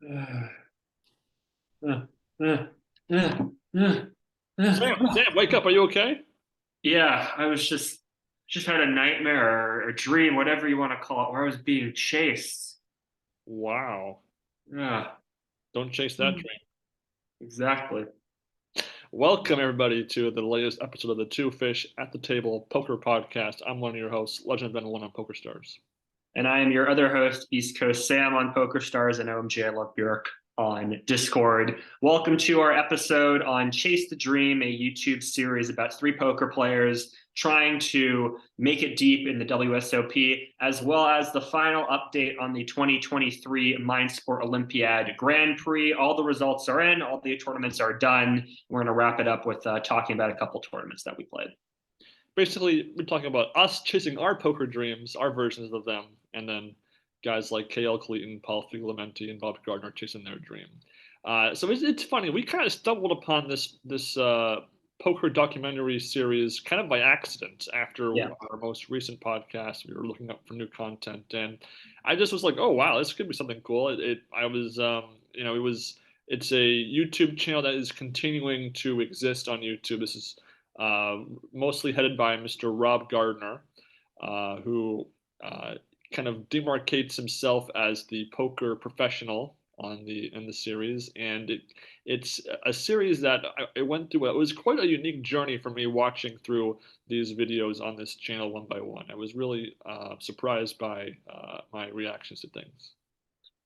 Sam, wake up. Are you okay? Yeah, I was just had a nightmare or a dream, whatever you want to call it, where I was being chased. Wow. Yeah, Don't chase that dream. exactly. Welcome, everybody, to the latest episode of the Two Fish at the Table Poker Podcast. I'm one of your hosts, Legend of Ben One on PokerStars. And I am your other host, East Coast Sam on PokerStars, and OMG I Love Bjork on Discord. Welcome to our episode on Chase the Dream, a YouTube series about three poker players trying to make it deep in the WSOP, as well as the final update on the 2023 Mindsport Olympiad Grand Prix. All the results are in, all the tournaments are done. We're going to wrap it up with talking about a couple tournaments that we played. Basically, we're talking about us chasing our poker dreams, our versions of them, and then guys like KL Cleeton, Paul Figliomeni, and Bob Gardner chasing their dream. So it's funny. We kind of stumbled upon this poker documentary series kind of by accident after Yeah. our most recent podcast. We were looking up for new content, and I just was like, "Oh wow, this could be something cool." I was it was it's a YouTube channel that is continuing to exist on YouTube. This is mostly headed by Mr. Rob Gardner, who kind of demarcates himself as the poker professional in the series, and it's a series that I went through. It was quite a unique journey for me watching through these videos on this channel one by one. I was really surprised by my reactions to things.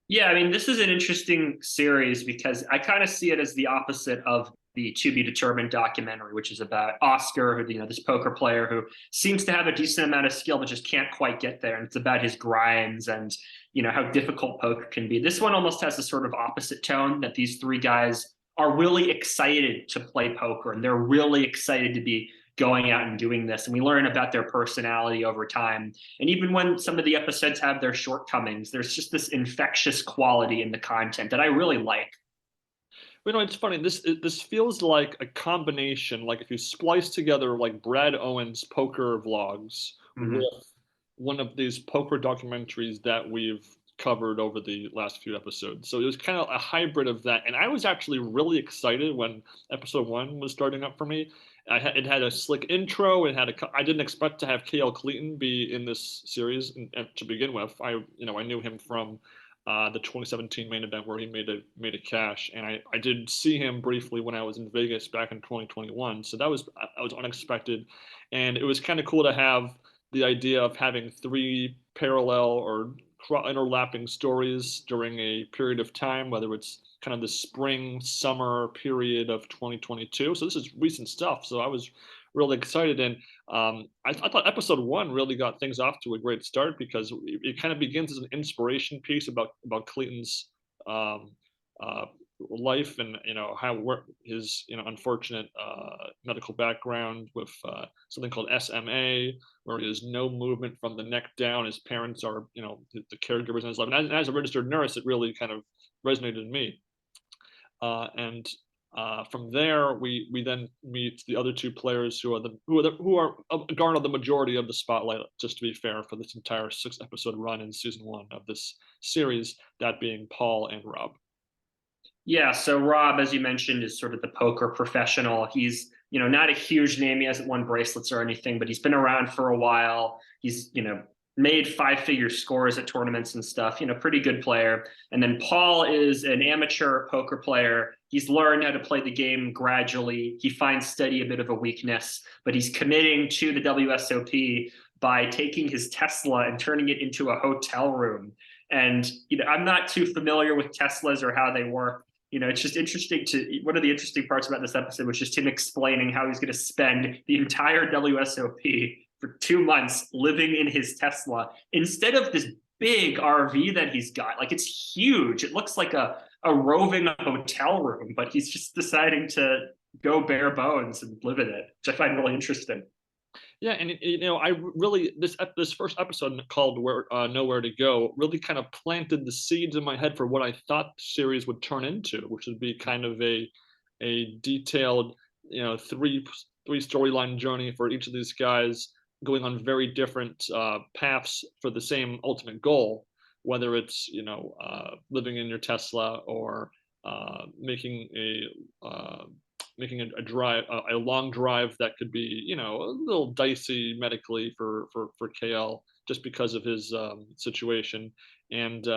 Yeah, I mean, this is an interesting series because I kind of see it as the opposite of the To Be Determined documentary, which is about Oscar, who this poker player who seems to have a decent amount of skill but just can't quite get there, and it's about his grinds and how difficult poker can be. This one almost has a sort of opposite tone that these three guys are really excited to play poker and they're really excited to be going out and doing this, and we learn about their personality over time. And even when some of the episodes have their shortcomings, there's just this infectious quality in the content that I really like. It's funny. This feels like a combination. Like if you splice together like Brad Owen's poker vlogs Mm-hmm. with one of these poker documentaries that we've covered over the last few episodes. So it was kind of a hybrid of that. And I was actually really excited when episode one was starting up for me. It had a slick intro. I didn't expect to have KL Cleeton be in this series to begin with. I knew him from the 2017 main event where he made a cash, and I did see him briefly when I was in Vegas back in 2021. So that was unexpected, and it was kind of cool to have the idea of having three parallel or interlapping stories during a period of time, whether it's kind of the spring summer period of 2022. So this is recent stuff. So I was really excited, and I thought episode one really got things off to a great start because it kind of begins as an inspiration piece about Cleeton's um, uh, life and how his unfortunate medical background with something called SMA, where he has no movement from the neck down. His parents are the caregivers in his life, and as a registered nurse, it really kind of resonated in me. And From there, we then meet the other two players who are garner the majority of the spotlight. Just to be fair, for this entire 6 episode run in season one of this series, that being Paul and Rob. Yeah, so Rob, as you mentioned, is sort of the poker professional. He's, not a huge name. He hasn't won bracelets or anything, but he's been around for a while. He's, made 5-figure scores at tournaments and stuff, pretty good player. And then Paul is an amateur poker player. He's learned how to play the game gradually. He finds steady a bit of a weakness, but he's committing to the WSOP by taking his Tesla and turning it into a hotel room. And, I'm not too familiar with Teslas or how they work. It's just interesting one of the interesting parts about this episode was just him explaining how he's going to spend the entire WSOP for 2 months living in his Tesla instead of this big RV that he's got. Like, it's huge. It looks like a roving hotel room, but he's just deciding to go bare bones and live in it, which I find really interesting. Yeah, and I really this first episode called "Where Nowhere to Go" really kind of planted the seeds in my head for what I thought the series would turn into, which would be kind of a detailed three storyline journey for each of these guys, going on very different paths for the same ultimate goal. whether it's living in your Tesla or making a drive, a long drive that could be a little dicey medically for KL just because of his situation. And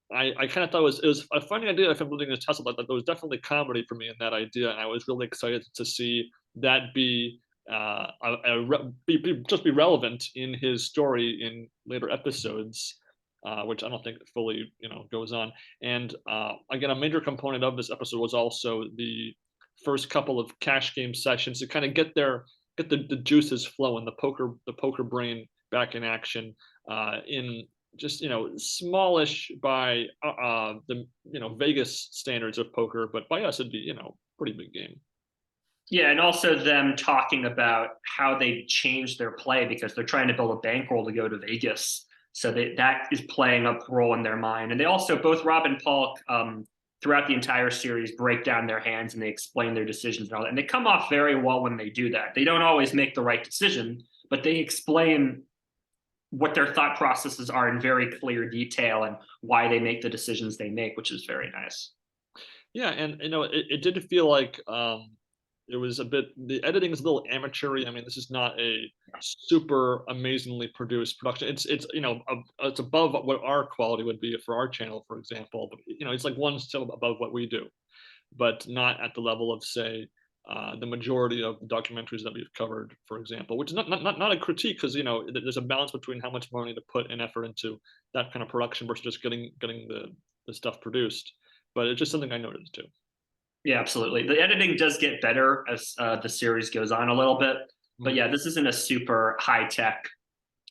I kind of thought it was a funny idea if I'm living in a Tesla, but there was definitely comedy for me in that idea, and I was really excited to see that be just be relevant in his story in later episodes, which I don't think fully goes on. And again, a major component of this episode was also the first couple of cash game sessions to kind of get the juices flowing, the poker brain back in action, in just smallish by the Vegas standards of poker, but by us it'd be pretty big game. Yeah, and also them talking about how they changed their play because they're trying to build a bankroll to go to Vegas. So that is playing a role in their mind. And they also, both Rob and Paul, throughout the entire series, break down their hands and they explain their decisions and all that. And they come off very well when they do that. They don't always make the right decision, but they explain what their thought processes are in very clear detail and why they make the decisions they make, which is very nice. Yeah, and it did feel like it was the editing is a little amateur-y. I mean, this is not a super amazingly produced production. It's above what our quality would be for our channel, for example. But it's like one step above what we do, but not at the level of, say, the majority of the documentaries that we've covered, for example, which is not a critique, because there's a balance between how much money to put and effort into that kind of production versus just getting the stuff produced. But it's just something I noticed too. Yeah, absolutely. The editing does get better as the series goes on a little bit. But yeah, this isn't a super high-tech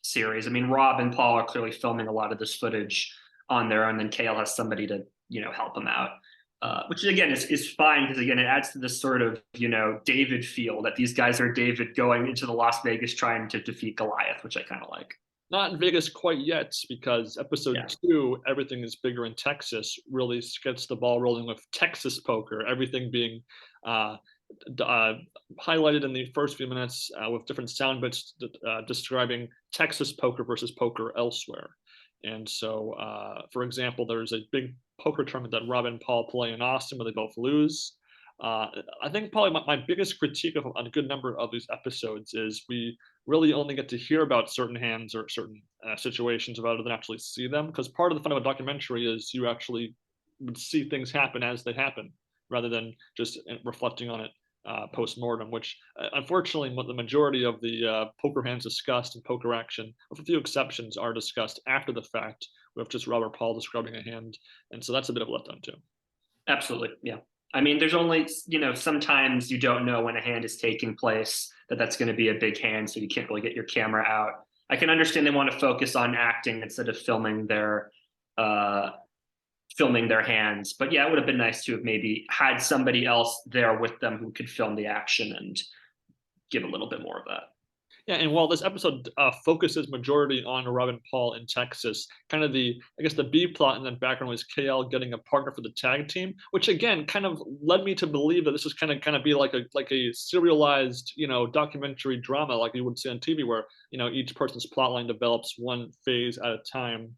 series. I mean, Rob and Paul are clearly filming a lot of this footage on their own, and Kale has somebody to, help them out. Which again is fine, because again, it adds to this sort of, David feel that these guys are David going into the Las Vegas trying to defeat Goliath, which I kind of like. Not in Vegas quite yet, because episode 2, Everything is Bigger in Texas, really gets the ball rolling with Texas poker, everything being highlighted in the first few minutes with different sound bits describing Texas poker versus poker elsewhere. And so, for example, there's a big poker tournament that Rob and Paul play in Austin where they both lose. I think probably my biggest critique of a good number of these episodes is we really only get to hear about certain hands or certain situations rather than actually see them. Because part of the fun of a documentary is you actually would see things happen as they happen, rather than just reflecting on it post-mortem, which unfortunately the majority of the poker hands discussed and poker action, with a few exceptions, are discussed after the fact, with just Robert Paul describing a hand. And so that's a bit of a letdown too. Absolutely, yeah. I mean, there's only, sometimes you don't know when a hand is taking place that's going to be a big hand, so you can't really get your camera out. I can understand they want to focus on acting instead of filming their hands. But yeah, it would have been nice to have maybe had somebody else there with them who could film the action and give a little bit more of that. Yeah, and while this episode focuses majority on Rob and Paul in Texas, kind of the B plot in that background was KL getting a partner for the tag team, which again kind of led me to believe that this was kind of be like a serialized documentary drama like you would see on TV, where each person's plotline develops one phase at a time.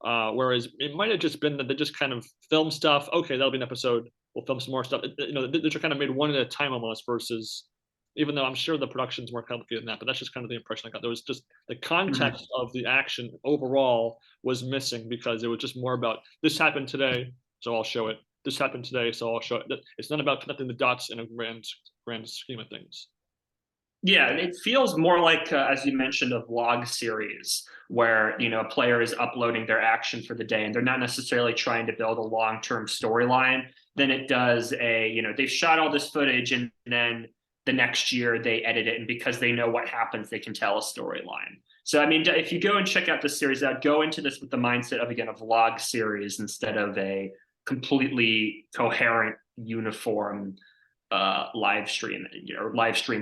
Whereas it might have just been that they just kind of film stuff. Okay, that'll be an episode. We'll film some more stuff. They're kind of made one at a time almost, versus, even though I'm sure the production's more complicated than that, but that's just kind of the impression I got. There was just the context of the action overall was missing, because it was just more about this happened today, so I'll show it. This happened today, so I'll show it. It's not about connecting the dots in a grand scheme of things. Yeah, it feels more like, as you mentioned, a vlog series where, a player is uploading their action for the day and they're not necessarily trying to build a long-term storyline. Then it does they've shot all this footage and then the next year they edit it, and because they know what happens, they can tell a storyline. So, I mean, if you go and check out the series, I'd go into this with the mindset of, again, a vlog series instead of a completely coherent, uniform live stream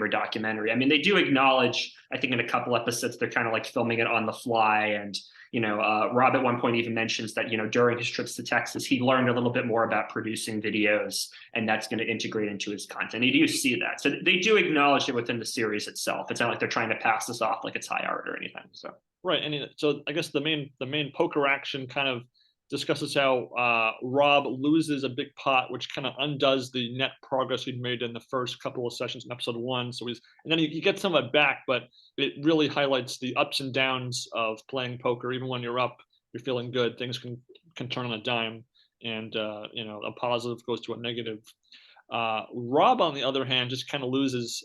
or documentary. I mean, they do acknowledge, I think in a couple episodes, they're kind of like filming it on the fly, and Rob at one point even mentions that, during his trips to Texas, he learned a little bit more about producing videos, and that's going to integrate into his content. You do see that. So they do acknowledge it within the series itself. It's not like they're trying to pass this off like it's high art or anything. So right, and so I guess the main poker action kind of discusses how Rob loses a big pot, which kind of undoes the net progress he'd made in the first couple of sessions in episode 1. So and then he gets some of it back, but it really highlights the ups and downs of playing poker. Even when you're up, you're feeling good, things can turn on a dime, and a positive goes to a negative. Rob, on the other hand, just kind of loses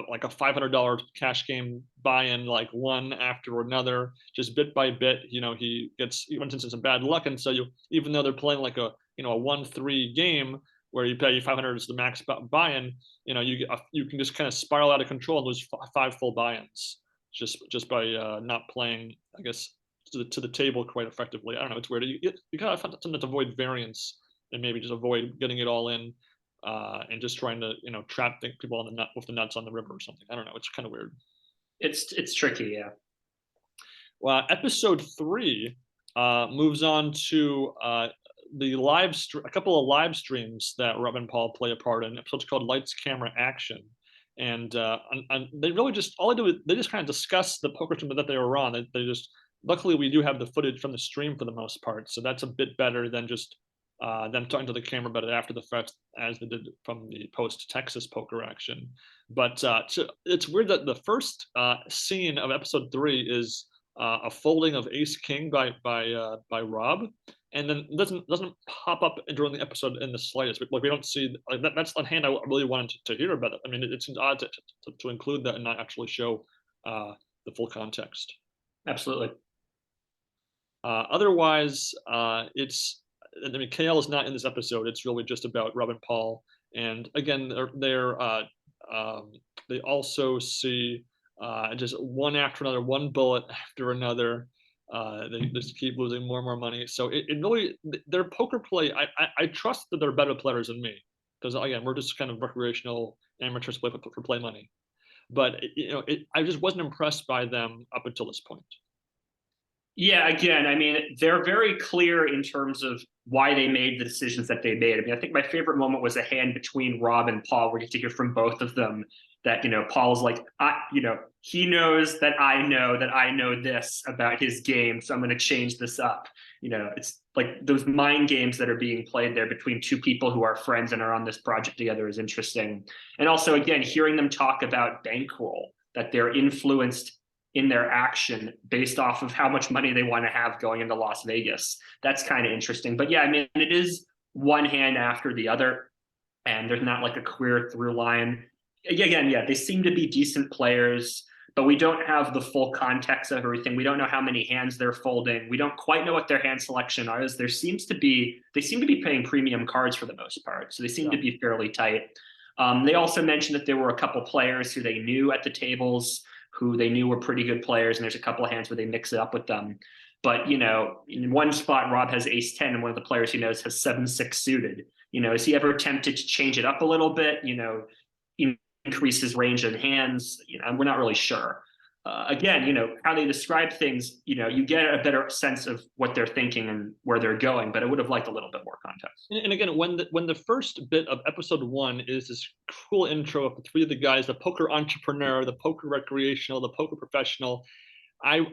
like a $500 cash game buy-in, like one after another, just bit by bit. He went into some bad luck, and so even though they're playing like a 1-3 game where you pay 500 as the max buy-in, you can just kind of spiral out of control and lose 5 full buy-ins just by not playing, I guess, to the table quite effectively. I don't know, it's weird. You kind of have to avoid variance and maybe just avoid getting it all in. And just trying to trap people on the nut with the nuts on the river or something. I don't know. It's kind of weird. It's tricky, yeah. Well, episode 3 moves on to a couple of live streams that Rob and Paul play a part in. Episodes called Lights, Camera, Action, and they really just all they do is they just kind of discuss the poker tournament that they were on. They just luckily we do have the footage from the stream for the most part, so that's a bit better than just them talking to the camera about it after the fact, as they did from the post-Texas poker action. But it's weird that the first scene of episode 3 is a folding of Ace King by Rob, and then it doesn't pop up during the episode in the slightest. Like we don't see like that's a hand I really wanted to hear about it. I mean, it seems odd to include that and not actually show the full context. Absolutely. Otherwise, I mean, KL is not in this episode. It's really just about Rob and Paul. And again, they also see just one after another, one bullet after another. They just keep losing more and more money. So it really, their poker play, I trust that they're better players than me. Because again, we're just kind of recreational amateurs play for play money. But I just wasn't impressed by them up until this point. Yeah, again, I mean, they're very clear in terms of why they made the decisions that they made. I mean, I think my favorite moment was a hand between Rob and Paul, where you get to hear from both of them that, Paul's like, he knows that I know this about his game, so I'm going to change this up. It's like those mind games that are being played there between two people who are friends and are on this project together is interesting. And also, again, hearing them talk about bankroll, that they're influenced in their action based off of how much money they want to have going into Las Vegas. That's kind of interesting. But yeah, I mean, it is one hand after the other, and there's not like a clear through line. Again, yeah, they seem to be decent players, but we don't have the full context of everything. We don't know how many hands they're folding. We don't quite know what their hand selection is. They seem to be paying premium cards for the most part. So they seem to be fairly tight. They also mentioned that there were a couple players who they knew at the tables, who they knew were pretty good players, and there's a couple of hands where they mix it up with them. But, in one spot, Rob has ace 10, and one of the players he knows has 7-6 suited. Is he ever tempted to change it up a little bit, increase his range in hands? We're not really sure. Again, how they describe things, you get a better sense of what they're thinking and where they're going, but I would have liked a little bit more context. And again, when the first bit of episode 1 is this cool intro of the 3 of the guys, the poker entrepreneur, the poker recreational, the poker professional, I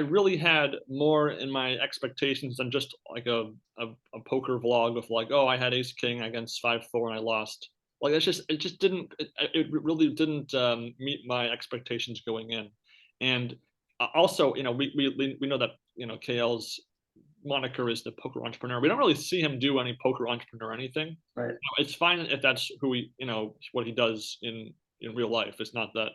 really had more in my expectations than just like a poker vlog of like, oh, I had ace king against 5-4 and I lost. Like it really didn't meet my expectations going in. And also, we know that KL's moniker is the poker entrepreneur. We don't really see him do any poker entrepreneur anything. Right. It's fine if that's who what he does in real life. It's not that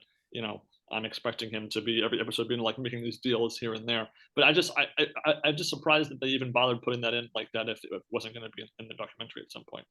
I'm expecting him to be every episode being like making these deals here and there. But I'm just surprised that they even bothered putting that in like that if it wasn't going to be in the documentary at some point.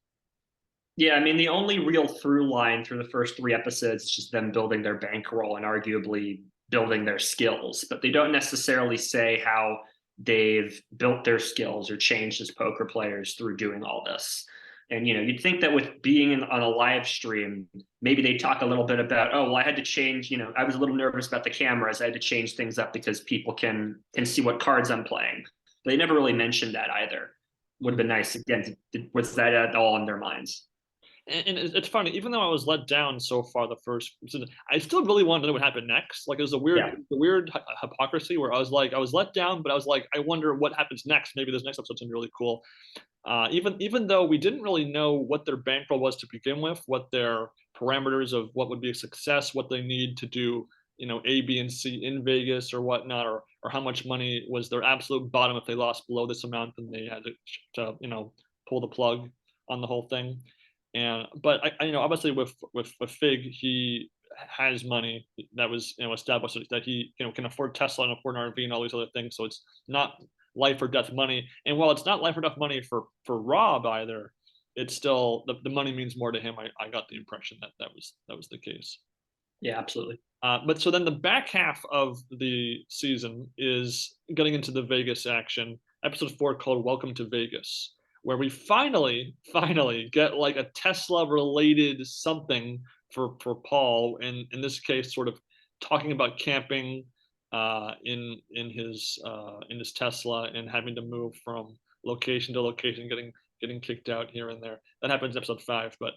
Yeah, I mean, the only real through line through the first 3 episodes is just them building their bankroll and arguably building their skills, but they don't necessarily say how they've built their skills or changed as poker players through doing all this. And you'd think that with being on a live stream, maybe they talk a little bit about, oh, well, I had to change. I was a little nervous about the cameras. I had to change things up because people can see what cards I'm playing. But they never really mentioned that either. Would have been nice. Again, was that at all in their minds? And it's funny, even though I was let down so far the first season, I still really wanted to know what happened next. Like, it was a Yeah. weird hypocrisy where I was like, I was let down, but I was like, I wonder what happens next. Maybe this next episode's gonna be really cool. Even though we didn't really know what their bankroll was to begin with, what their parameters of what would be a success, what they need to do, A, B, and C in Vegas or whatnot, or how much money was their absolute bottom if they lost below this amount, then they had to pull the plug on the whole thing. But obviously with Fig, he has money that was established that he can afford Tesla and afford an RV and all these other things. So it's not life or death money. And while it's not life or death money for Rob either, it's still the money means more to him. I got the impression that was the case. Yeah, absolutely. But so then the back half of the season is getting into the Vegas action. Episode 4 called "Welcome to Vegas," where we finally get like a Tesla related something for Paul, and in this case, sort of talking about camping in his Tesla and having to move from location to location, getting kicked out here and there. That happens in episode 5, but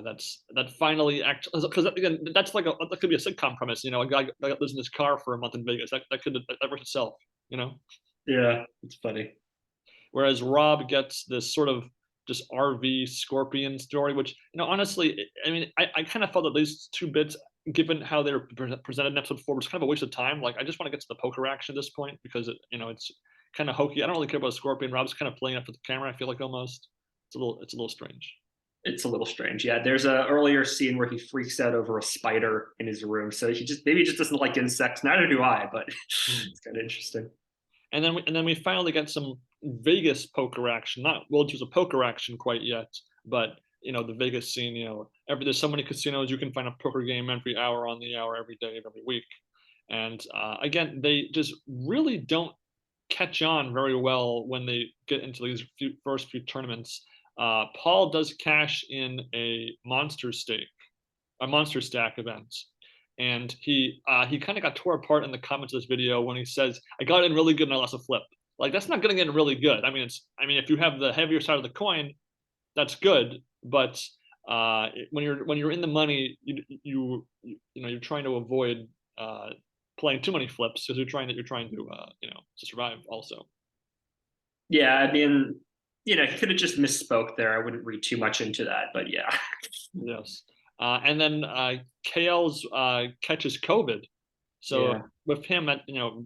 that finally actually, because again, that could be a sitcom premise. A guy lives in his car for a month in Vegas. That works itself. Yeah, it's funny. Whereas Rob gets this sort of just RV scorpion story, which honestly, I mean, I kind of felt that these two bits, given how they're presented in episode 4, was kind of a waste of time. Like, I just want to get to the poker action at this point because it's kind of hokey. I don't really care about Scorpion. Rob's kind of playing up for the camera. I feel like almost it's a little strange. It's a little strange. Yeah, there's a earlier scene where he freaks out over a spider in his room. So maybe he just doesn't like insects. Neither do I, but it's kind of interesting. And then we finally get some Vegas poker action. Not well, it was a poker action quite yet, but the Vegas scene. There's so many casinos, you can find a poker game every hour on the hour, every day of every week. And again, they just really don't catch on very well when they get into these first few tournaments. Paul does cash in a monster stack event, and he kind of got tore apart in the comments of this video when he says, "I got in really good and I lost a flip." Like, that's not getting in really good. I mean, if you have the heavier side of the coin, that's good. But when you're in the money, you're trying to avoid playing too many flips because you're trying to to survive also. Yeah, I mean, he could have just misspoke there. I wouldn't read too much into that, but yeah. Yes. And then KL's catches COVID. So Yeah. with him,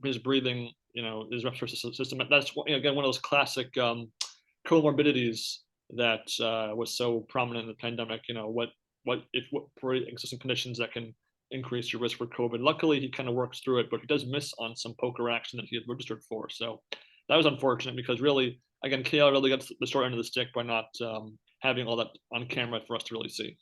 his breathing, his respiratory system, that's again one of those classic comorbidities that was so prominent in the pandemic. What pre-existing conditions that can increase your risk for COVID. Luckily, he kind of works through it, but he does miss on some poker action that he had registered for. So that was unfortunate because really, again, KL really got the short end of the stick by not having all that on camera for us to really see.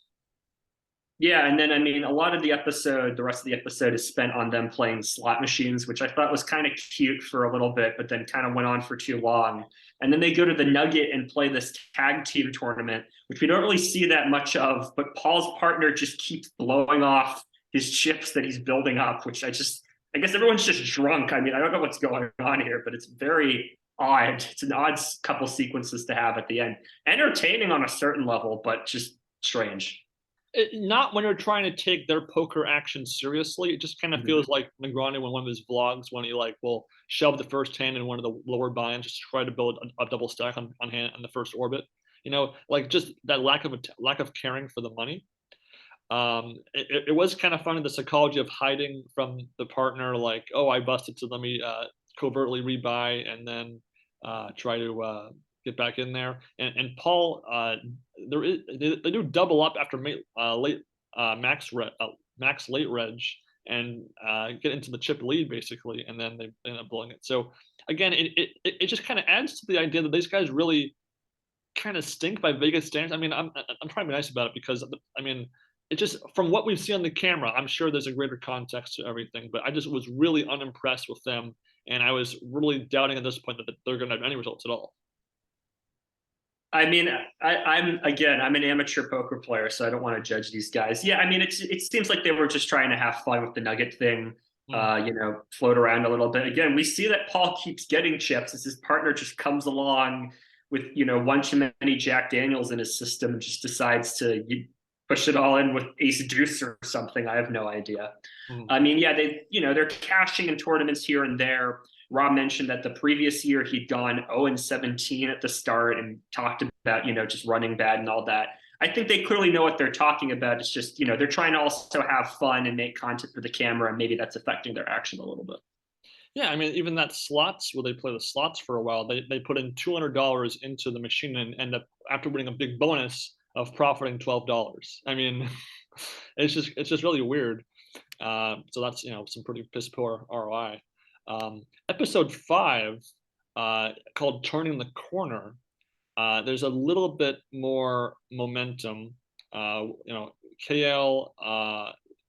Yeah, and then I mean, a lot of the rest of the episode is spent on them playing slot machines, which I thought was kind of cute for a little bit, but then kind of went on for too long. And then they go to the Nugget and play this tag team tournament, which we don't really see that much of, but Paul's partner just keeps blowing off his chips that he's building up, which I guess everyone's just drunk. I mean, I don't know what's going on here, but it's very odd. It's an odd couple sequences to have at the end. Entertaining on a certain level, but just strange. Not when you're trying to take their poker action seriously. It just kind of feels like Negroni when one of his vlogs, when he will shove the first hand in one of the lower buy-ins just to try to build a double stack on the first orbit. Just that lack of caring for the money. It was kind of funny, the psychology of hiding from the partner, like, oh, I busted, so let me covertly rebuy and then try to get back in there. And Paul, they do double up after max late reg and get into the chip lead basically, and then they end up blowing it. So again, it just kind of adds to the idea that these guys really kind of stink by Vegas standards. I mean, I'm trying to be nice about it because I mean, it just, from what we've seen on the camera, I'm sure there's a greater context to everything, but I just was really unimpressed with them, and I was really doubting at this point that they're going to have any results at all. I mean, I'm an amateur poker player, so I don't want to judge these guys. Yeah, I mean, it seems like they were just trying to have fun with the nugget thing, Mm. float around a little bit. Again, we see that Paul keeps getting chips as his partner just comes along with one too many Jack Daniels in his system and just decides to push it all in with Ace Deuce or something. I have no idea. Mm. I mean, yeah, they're cashing in tournaments here and there. Rob mentioned that the previous year he'd gone 0-17 at the start and talked about, just running bad and all that. I think they clearly know what they're talking about. It's just, they're trying to also have fun and make content for the camera, and maybe that's affecting their action a little bit. Yeah, I mean, even that slots where they play the slots for a while, they put in $200 into the machine and end up after winning a big bonus of profiting $12. I mean, it's just really weird. So that's some pretty piss poor ROI. Episode 5, called "Turning the Corner." There's a little bit more momentum. KL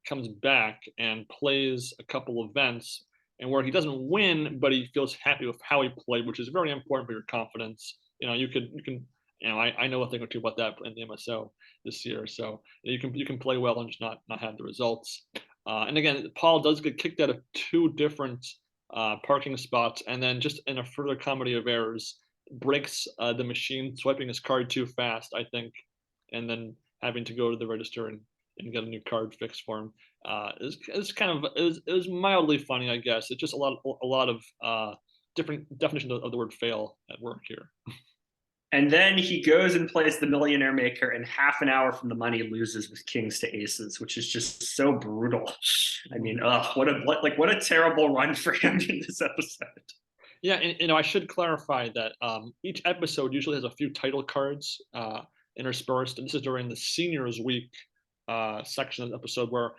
comes back and plays a couple events, and where he doesn't win, but he feels happy with how he played, which is very important for your confidence. You can. I know a thing or two about that in the MSO this year, so you can play well and just not have the results. And again, Paul does get kicked out of 2 different parking spots, and then just in a further comedy of errors, breaks the machine, swiping his card too fast, I think, and then having to go to the register and get a new card fixed for him. It's kind of it was mildly funny, I guess. It's just a lot of different definitions of the word fail at work here. And then he goes and plays the Millionaire Maker, and half an hour from the money loses with kings to aces, which is just so brutal. I mean, what a terrible run for him in this episode. Yeah, and I should clarify that each episode usually has a few title cards interspersed, and this is during the seniors week section of the episode where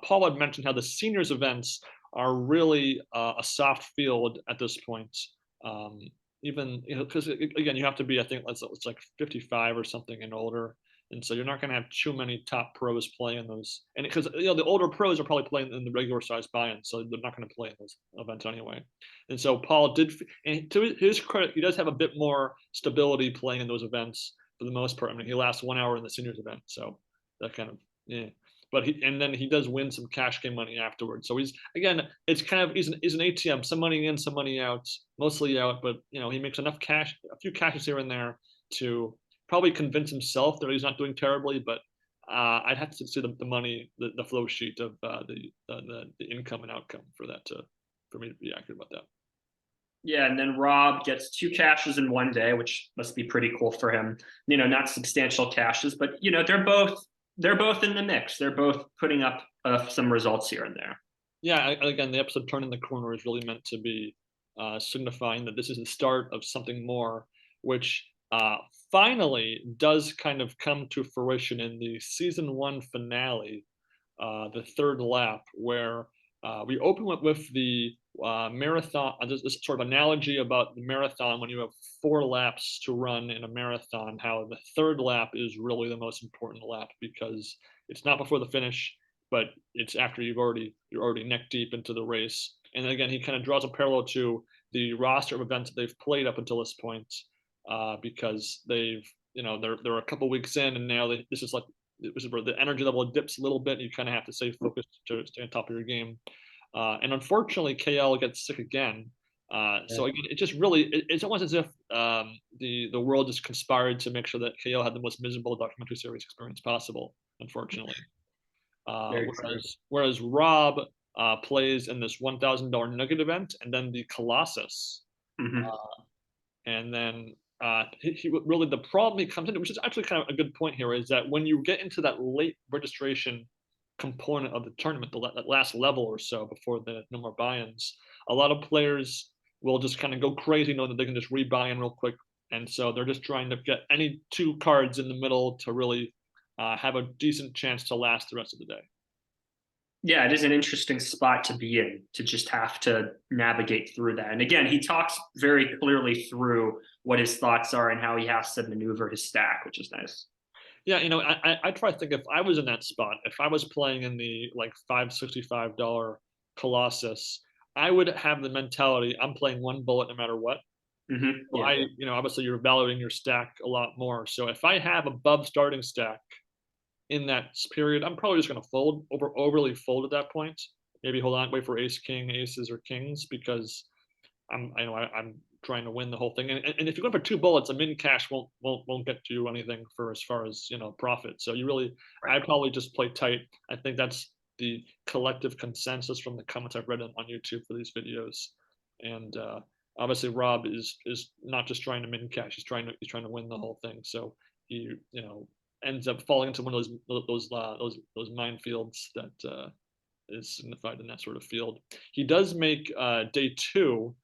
Paul had mentioned how the seniors events are really a soft field at this point. Um, Even because again, you have to be, I think it's like 55 or something and older, and so you're not going to have too many top pros playing those. And because the older pros are probably playing in the regular size buy-ins, so they're not going to play in those events anyway. And so Paul did, and to his credit, he does have a bit more stability playing in those events for the most part. I mean, he lasts 1 hour in the seniors event, so that kind of yeah. But then he does win some cash game money afterwards. So it's kind of he's an ATM, some money in, some money out, mostly out. But he makes enough cash, a few cashes here and there to probably convince himself that he's not doing terribly. But I'd have to see the money, the flow sheet of the income and outcome for me to be accurate about that. Yeah, and then Rob gets 2 cashes in one day, which must be pretty cool for him. Not substantial cashes, but they're both in the mix. They're both putting up some results here and there. Yeah, again, the episode "Turning the Corner" is really meant to be signifying that this is the start of something more, which finally does kind of come to fruition in the season 1 finale, the third lap, where we open with the marathon. This sort of analogy about the marathon when you have 4 laps to run in a marathon, how the third lap is really the most important lap because it's not before the finish, but it's after you're already neck deep into the race. And again, he kind of draws a parallel to the roster of events that they've played up until this point, because they're a couple weeks in, and now this is where the energy level dips a little bit. And you kind of have to stay focused to stay on top of your game. And unfortunately, KL gets sick again. So again, it's almost as if the world just conspired to make sure that KL had the most miserable documentary series experience possible. Unfortunately, whereas Rob plays in this $1,000 nugget event, and then the Colossus, Mm-hmm. and then he really the problem he comes into, which is actually kind of a good point here, is that when you get into that late registration component of the tournament, that last level or so before the no more buy-ins, a lot of players will just kind of go crazy knowing that they can just rebuy in real quick, and so they're just trying to get any 2 cards in the middle to really have a decent chance to last the rest of the day. Yeah, it is an interesting spot to be in, to just have to navigate through that. And again, he talks very clearly through what his thoughts are and how he has to maneuver his stack, which is nice. Yeah, I try to think, if I was in that spot, if I was playing in the like $565 Colossus, I would have the mentality I'm playing 1 bullet no matter what. Mm-hmm. So Yeah. obviously you're valuing your stack a lot more. So if I have above starting stack in that period, I'm probably just going to fold overly fold at that point. Maybe hold on, wait for ace, king, aces, or kings because I'm trying to win the whole thing. And if you're going for two bullets, a min cash won't get you anything for as far as profit. So I Right. probably just play tight. I think that's the collective consensus from the comments I've read on YouTube for these videos. And obviously Rob is not just trying to min cash; he's trying to win the whole thing. So he ends up falling into one of those minefields that is signified in that sort of field. He does make day two,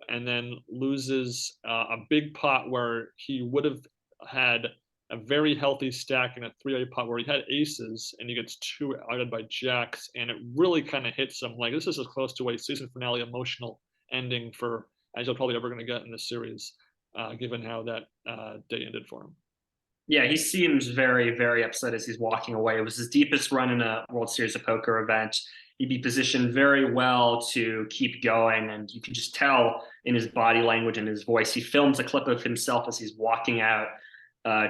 and then loses a big pot where he would have had a very healthy stack in a 3-way pot where he had aces, and he gets two outed by jacks, and it really kind of hits him. Like, this is as close to a season finale emotional ending for as you're probably ever going to get in this series, given how that day ended for him. Yeah, he seems very, very upset as he's walking away. It was his deepest run in a World Series of Poker event. He'd be positioned very well to keep going, and you can just tell in his body language and his voice. He films a clip of himself as he's walking out,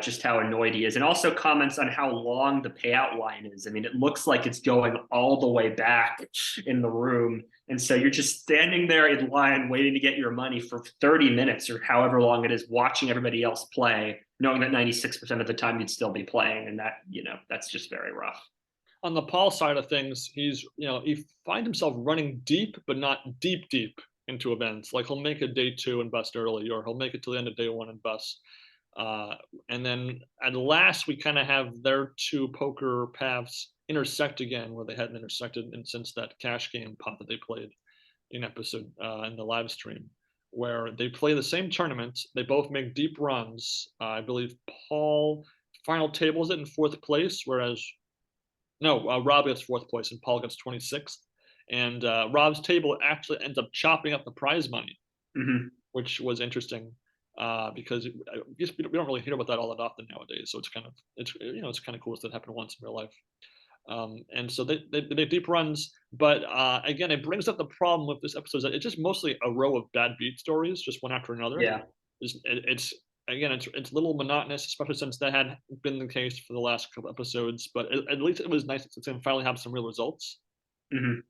just how annoyed he is, and also comments on how long the payout line is. I mean, it looks like it's going all the way back in the room, and so you're just standing there in line waiting to get your money for 30 minutes or however long it is, watching everybody else play, knowing that 96% of the time you'd still be playing, and that's just very rough. On the Paul side of things, he finds himself running deep, but not deep into events. Like, he'll make a day two and bust early, or he'll make it to the end of day one and bust. And then at last, we kind of have their two poker paths intersect again, where they hadn't intersected since that cash game pot that they played in the live stream, where they play the same tournament. They both make deep runs. I believe Paul final tables it in fourth place, whereas no, Rob gets fourth place and Paul gets 26th. And Rob's table actually ends up chopping up the prize money, Mm-hmm. which was interesting because we don't really hear about that all that often nowadays. So it's kind of cool that happened once in real life. And so they make deep runs, but again, it brings up the problem with this episode that it's just mostly a row of bad beat stories, just one after another. Yeah. It's again, it's a little monotonous, especially since that had been the case for the last couple episodes. But at least it was nice to finally have some real results. Mm-hmm.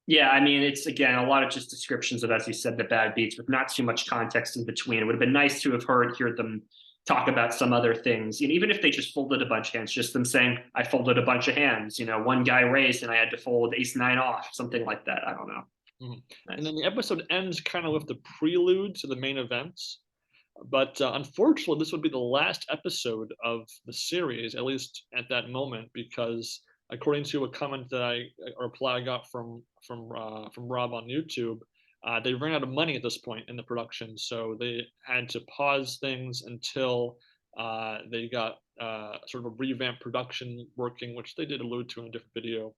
Yeah, I mean, it's again a lot of just descriptions of, as you said, the bad beats with not too much context in between. It would have been nice to have heard them talk about some other things. And even if they just folded a bunch of hands, just them saying, I folded a bunch of hands, one guy raised and I had to fold ace nine off, something like that. I don't know. Mm-hmm. Nice. And then the episode ends kind of with the prelude to the main events. But unfortunately, this would be the last episode of the series, at least at that moment, because according to a comment that a reply I got from Rob on YouTube, they ran out of money at this point in the production, so they had to pause things until they got sort of a revamped production working, which they did allude to in a different video.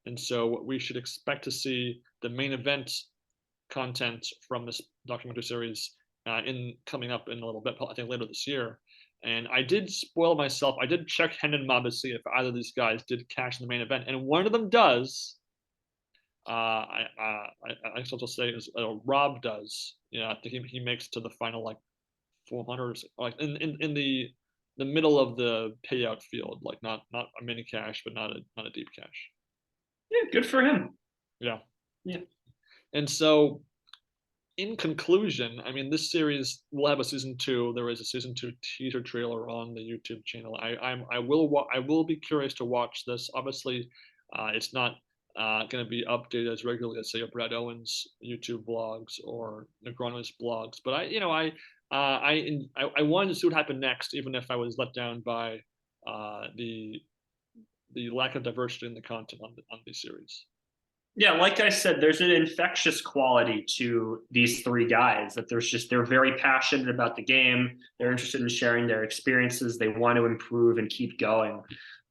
And so we should expect to see the main event content from this documentary series coming up in a little bit, I think later this year. And I did spoil myself. I did check Hendon Mob to see if either of these guys did cash in the main event, and one of them does. I also say is Rob does. Yeah, I think he makes to the final like 400, like in the middle of the payout field, like not a mini cash, but not a deep cash. Yeah, good for him. Yeah. Yeah. And so, in conclusion, I mean, this series will have a season two. There is a season two teaser trailer on the YouTube channel. I will be curious to watch this. Obviously, it's not going to be updated as regularly as say a Brad Owens YouTube vlogs or Negronis blogs. But I wanted to see what happened next, even if I was let down by the lack of diversity in the content on the series. Yeah, like I said, there's an infectious quality to these three guys that they're very passionate about the game. They're interested in sharing their experiences. They want to improve and keep going.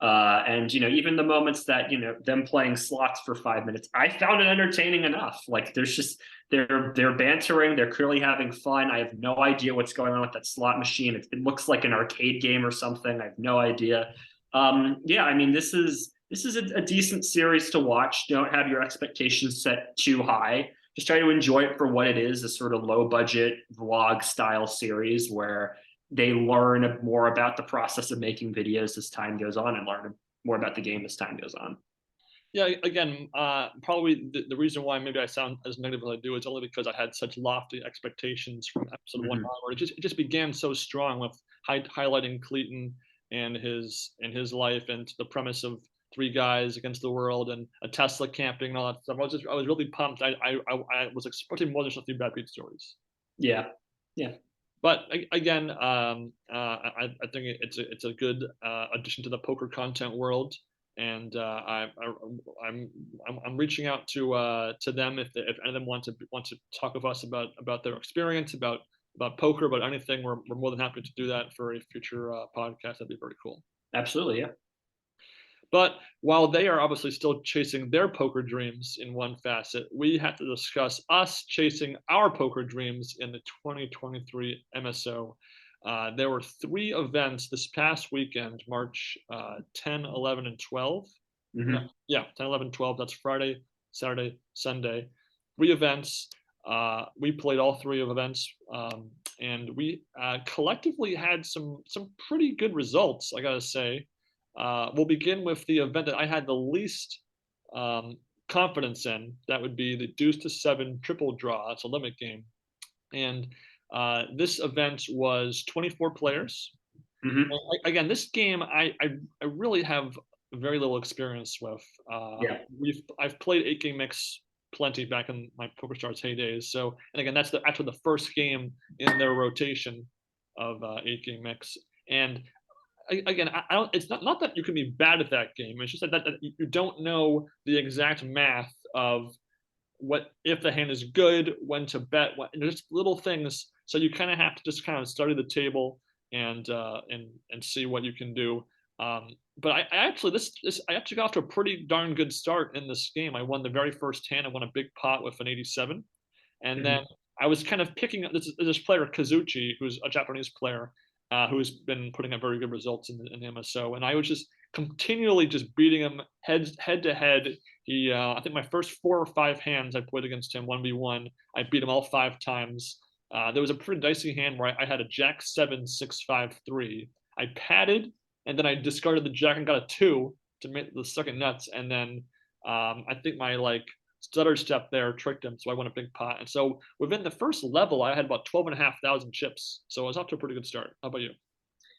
And even the moments that them playing slots for 5 minutes, I found it entertaining enough. Like, there's just they're bantering, they're clearly having fun. I have no idea what's going on with that slot machine. It looks like an arcade game or something. I have no idea. Yeah, I mean, this is a decent series to watch. Don't have your expectations set too high. just try to enjoy it for what it is, a sort of low budget vlog style series where they learn more about the process of making videos as time goes on and learn more about the game as time goes on. Yeah, again, probably the reason why maybe I sound as negative as I do is only because I had such lofty expectations from episode one Mhm. onward. It just began so strong with highlighting Cleeton and his life and the premise of three guys against the world and a Tesla camping and all that stuff. I was really pumped. I was expecting more than just a few bad beat stories. Yeah. Yeah. But again, I think it's a good addition to the poker content world, and I'm reaching out to them if any of them want to talk with us about their experience about poker, about anything. We're more than happy to do that for a future podcast. That'd be very cool. Absolutely. Yeah. But while they are obviously still chasing their poker dreams in one facet, we have to discuss us chasing our poker dreams in the 2023 MSO. There were three events this past weekend, March 10, 11, and 12. No, Hmm. yeah, 10, 11, 12. That's Friday, Saturday, Sunday. Three events. We played all three of events, and we collectively had some pretty good results, I gotta say. We'll begin with the event that I had the least um, confidence in. That would be the deuce to seven triple draw. It's a limit game, and this event was 24 players. Hmm. And again, this game I really have very little experience with. Yeah. I've played 8 game mix plenty back in my PokerStars heydays. So, and again, that's actually the first game in their rotation of 8 game mix. And again, I don't. It's not that you can be bad at that game. It's just that you don't know the exact math of what if the hand is good, when to bet, what just little things. So you kind of have to just kind of study the table and see what you can do. But I actually I actually got off to a pretty darn good start in this game. I won the very first hand. I won a big pot with an 87, and then Hmm. I was kind of picking up this player Kazuchi, who's a Japanese player, who's been putting up very good results in the MSO, and I was just continually just beating him head to head. I think my first 4 or 5 hands I played against him 1v1, I beat him all 5 times. There was a pretty dicey hand where I had a Jack 7 6 5 3. I padded and then I discarded the Jack and got a 2 to make the second nuts, and then I think my like stutter step there tricked him, so I won a big pot. And so within the first level, I had about 12,500 chips. So I was off to a pretty good start. How about you?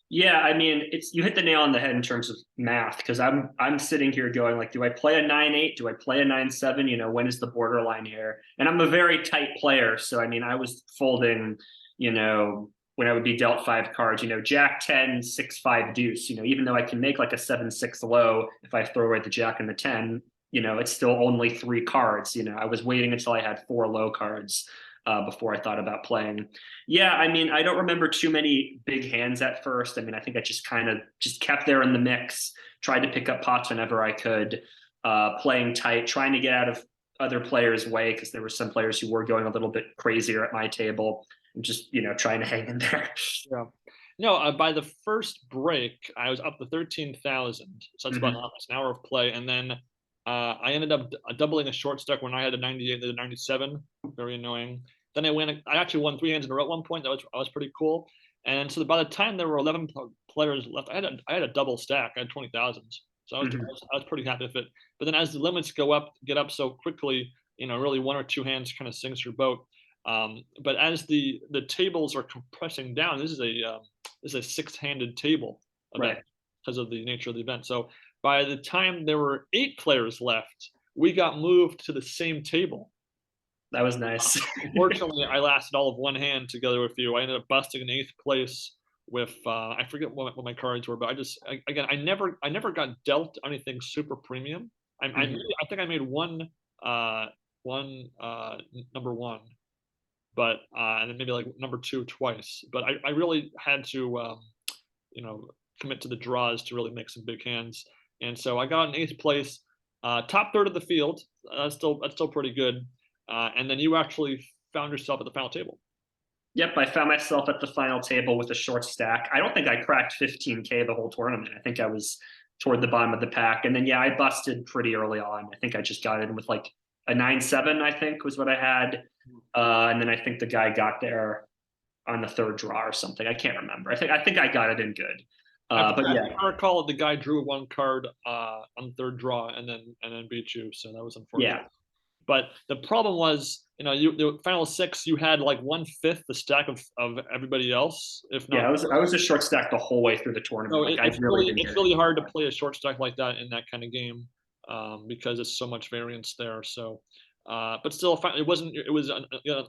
Yeah, I mean, it's you hit the nail on the head in terms of math because I'm sitting here going like, do I play a 9-8? Do I play a 9-7? You know, when is the borderline here? And I'm a very tight player, so I mean, I was folding, you know, when I would be dealt 5 cards, you know, Jack 10, 6 5 deuce. You know, even though I can make like a 7 6 low if I throw away the Jack and the 10, you know, it's still only 3 cards. You know, I was waiting until I had 4 low cards before I thought about playing. Yeah, I mean, I don't remember too many big hands at first. I mean, I think I just kind of just kept there in the mix, tried to pick up pots whenever I could, playing tight, trying to get out of other players' way because there were some players who were going a little bit crazier at my table and just, you know, trying to hang in there. Yeah. No, by the first break, I was up to 13,000. So that's about Hmm. an hour of play. And then I ended up doubling a short stack when I had a 98 and a 97. Very annoying. Then I actually won 3 hands in a row at one point. That was pretty cool. And so by the time there were 11 players left, I had a double stack. I had 20,000. So Hmm. I was pretty happy with it. But then as the limits get up so quickly, really 1 or 2 hands kind of sinks your boat. But as the tables are compressing down, this is a 6-handed table event Right. because of the nature of the event. So by the time there were 8 players left, we got moved to the same table. That was nice. Unfortunately, I lasted all of 1 hand together with you. I ended up busting in 8th place with I forget what my cards were, but again I never got dealt anything super premium. Hmm. I think I made one number one, but and then maybe like number two twice. But I really had to you know commit to the draws to really make some big hands, and so I got in 8th place, top third of the field. That's still pretty good. And then you actually found yourself at the final table. Yep, I found myself at the final table with a short stack. I don't think I cracked 15K the whole tournament. I think I was toward the bottom of the pack. And then, yeah, I busted pretty early on. I think I just got in with like a 9-7, I think was what I had. And then I think the guy got there on the third draw or something. I can't remember. I think I got it in good. But yeah, I recall the guy drew one card on the third draw and then beat you, so that was unfortunate. yeah, But the problem was, the final six, you had like 1/5 the stack of everybody else, if yeah. not. I was a short stack the whole way through the tournament. So Like I really didn't it's get really anything hard to done. play a short stack like that in that kind of game, because it's so much variance there. So, but still, it wasn't. It was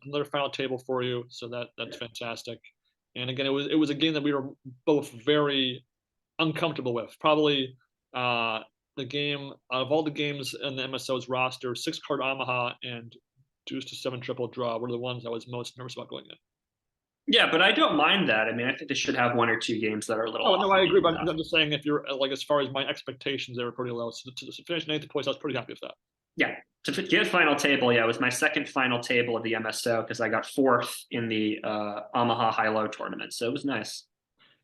another final table for you, so that's fantastic. And again, it was a game that we were both very uncomfortable with. Probably the game out of all the games in the MSO's roster, 6-card Omaha and deuce to 7 triple draw were the ones I was most nervous about going in. Yeah, but I don't mind that. I mean, I think they should have one or two games that are a little Oh off no, the I agree. beaten But path. I'm just saying, if you're like, as far as my expectations, they were pretty low. So to finish in 8th place, I was pretty happy with that. Yeah, to get final table, yeah, it was my second final table of the MSO because I got fourth in the Omaha High Low tournament, so it was nice.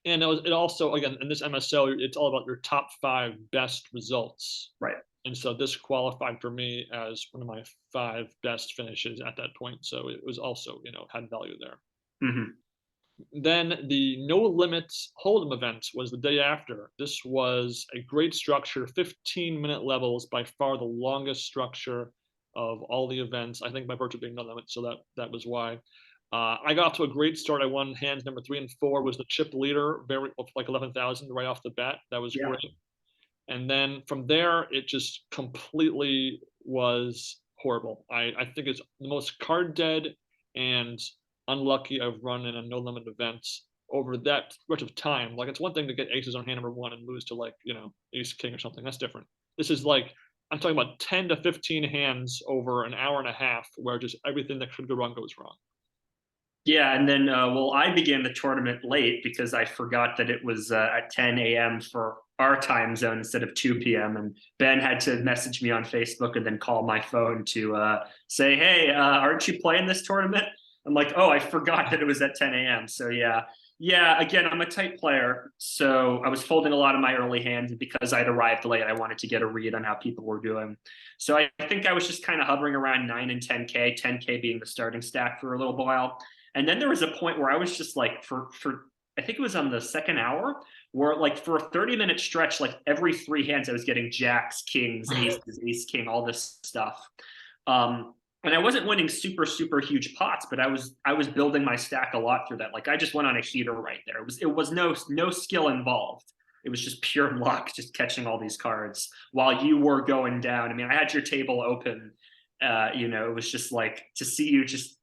And it also, again, in this MSO, it's all about your top 5 best results. Right. And so this qualified for me as one of my 5 best finishes at that point. So it was also, had value there. Hmm. Then the No Limits Hold'em event was the day after. This was a great structure, 15-minute levels, by far the longest structure of all the events. I think by virtue of being no limit, so that was why. I got off to a great start. I won hands number 3 and 4. Was the chip leader, very like 11,000 right off the bat. That was Yeah. great. And then from there, it just completely was horrible. I think it's the most card dead and unlucky I've run in a no limit event over that much of time. Like, it's one thing to get aces on hand number 1 and lose to, like, ace king or something. That's different. This is like, I'm talking about 10 to 15 hands over an hour and a half where just everything that could go wrong goes wrong. Yeah, and then well, I began the tournament late because I forgot that it was at 10 a.m. for our time zone instead of 2 p.m. And Ben had to message me on Facebook and then call my phone to say, "Hey, aren't you playing this tournament?" I'm like, "Oh, I forgot that it was at 10 a.m." So yeah. Again, I'm a tight player, so I was folding a lot of my early hands, and because I'd arrived late, I wanted to get a read on how people were doing. So I think I was just kind of hovering around 9 and 10K, 10K being the starting stack for a little while. And then there was a point where I was just like, for I think it was on the second hour, where like for a 30-minute stretch, like every 3 hands, I was getting jacks, kings, aces, ace, king, all this stuff. And I wasn't winning super huge pots, but I was building my stack a lot through that. Like I just went on a heater right there. It was no skill involved. It was just pure luck, just catching all these cards while you were going down. I mean, I had your table open. It was just like to see you just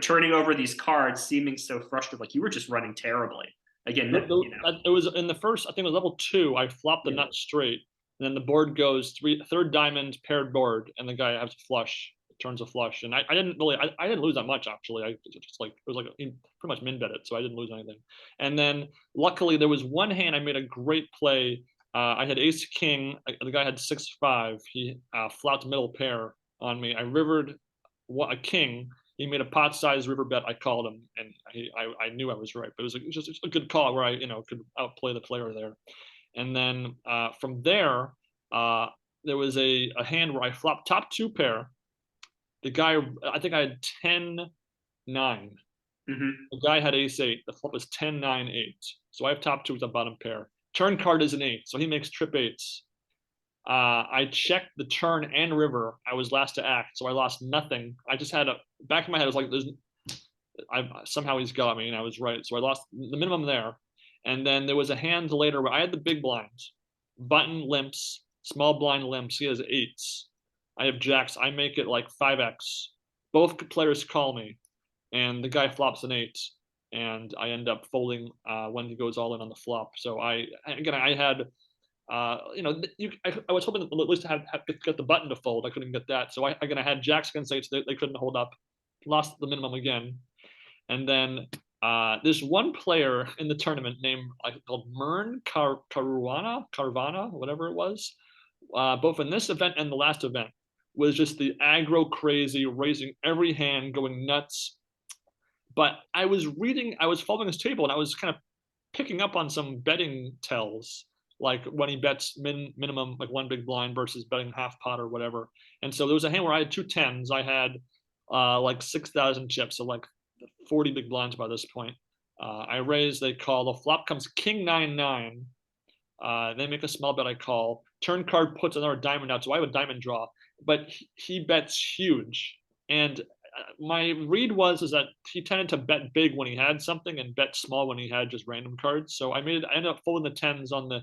turning over these cards, seeming so frustrated, like you were just running terribly. Again, It was in the first, I think it was level 2. I flopped the nut straight, and then the board goes third diamond paired board, and the guy has a flush, turns a flush, and I didn't really, I didn't lose that much actually. I just like, it was like pretty much min bet it, so I didn't lose anything. And then luckily there was one hand I made a great play. I had ace king. The guy had 6-5. He flopped middle pair on me. I rivered a king. He made a pot size river bet. I called him, and I knew I was right. But it was just a good call where I could outplay the player there. And then from there, there was a hand where I flopped top 2 pair. The guy, I think I had 10-9. mm-hmm. The guy had ace-8. The flop was 10-9-8. So I have top 2 with a bottom pair. Turn card is an 8, so he makes trip 8s. I checked the turn and river. I was last to act, so I lost nothing. I just had a back of my head. I was like, somehow he's got me, and I was right. So I lost the minimum there. And then there was a hand later where I had the big blinds, button limps, small blind limps. He has 8s. I have jacks. I make it like 5x. Both players call me, and the guy flops an 8, and I end up folding when he goes all in on the flop. So I had. I was hoping at least to get the button to fold. I couldn't get that, so I had jacks against 8s. They couldn't hold up. Lost the minimum again, and then there's one player in the tournament named called Mern Carvana, whatever it was. Both in this event and the last event was just the aggro crazy, raising every hand, going nuts. But I was following his table, and I was kind of picking up on some betting tells. like when he bets minimum like one big blind versus betting half pot or whatever. And so there was a hand where I had two tens. I had like 6,000 chips, so like 40 big blinds by this point. I raise, they call. The flop comes king 9-9. They make a small bet, I call. Turn card puts another diamond out, so I have a diamond draw. But he bets huge, and my read is that he tended to bet big when he had something and bet small when he had just random cards. So I ended up folding the tens on the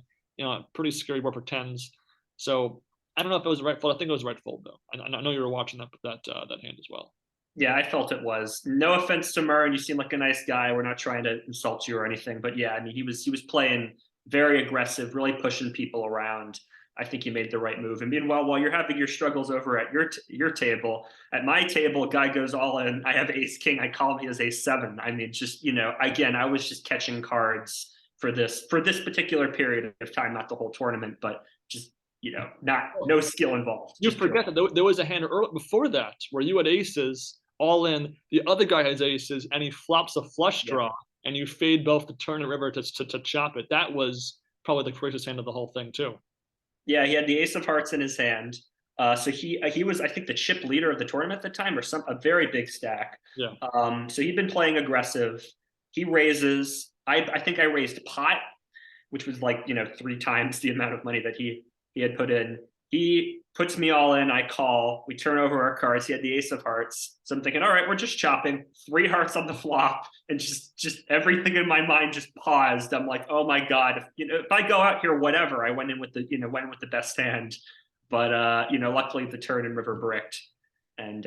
pretty scary board for tens. So I don't know if it was the right fold. I think it was the right fold though. I know you were watching that hand as well. Yeah, I felt it was. No offense to Murray, you seem like a nice guy. We're not trying to insult you or anything, but yeah, I mean, he was playing very aggressive, really pushing people around. I think he made the right move. And meanwhile, while you're having your struggles over at your table, at my table, guy goes all in. I have ace king. I call him, he has ace seven. I mean, just again, I was just catching cards for this particular period of time, not the whole tournament, but just not no skill involved. You forget that there was a hand early before that where you had aces all in, the other guy has aces, and he flops a flush draw, and you fade both the turn and river to chop it. That was probably the craziest hand of the whole thing too. Yeah, he had the ace of hearts in his hand. So he was, I think, the chip leader of the tournament at the time, or a very big stack. Yeah. So he'd been playing aggressive. He raises. I think I raised pot, which was like 3 times the amount of money that he had put in. He puts me all in. I call. We turn over our cards. He had the ace of hearts. So I'm thinking, all right, we're just chopping. 3 hearts on the flop, and just everything in my mind just paused. I'm like, oh my god, if I go out here, whatever. I went in with the best hand, but luckily the turn and river bricked, and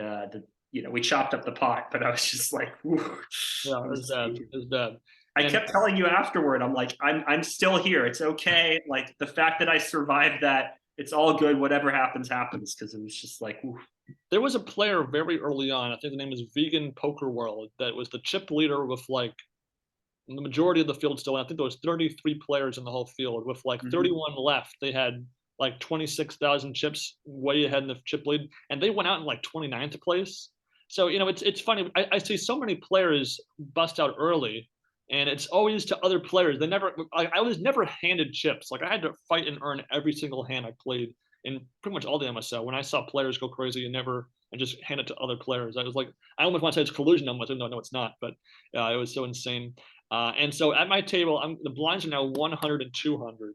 we chopped up the pot. But I was just like, whew. Yeah, it was bad. It was bad. I kept telling you afterward, I'm like, I'm still here. It's okay. Like the fact that I survived that, it's all good. Whatever happens, happens. Because it was just like, oof. There was a player very early on. I think the name is Vegan Poker World. That was the chip leader with like the majority of the field still. I think there was 33 players in the whole field with like 31 left. They had like 26,000 chips, way ahead in the chip lead, and they went out in like 29th place. So it's funny. I see so many players bust out early. And it's always to other players. I was never handed chips. Like I had to fight and earn every single hand I played in pretty much all the MSO. When I saw players go crazy and just hand it to other players, I was like, I almost want to say it's collusion. I'm like, no, it's not. But it was so insane. And so at my table, the blinds are now 100 and 200.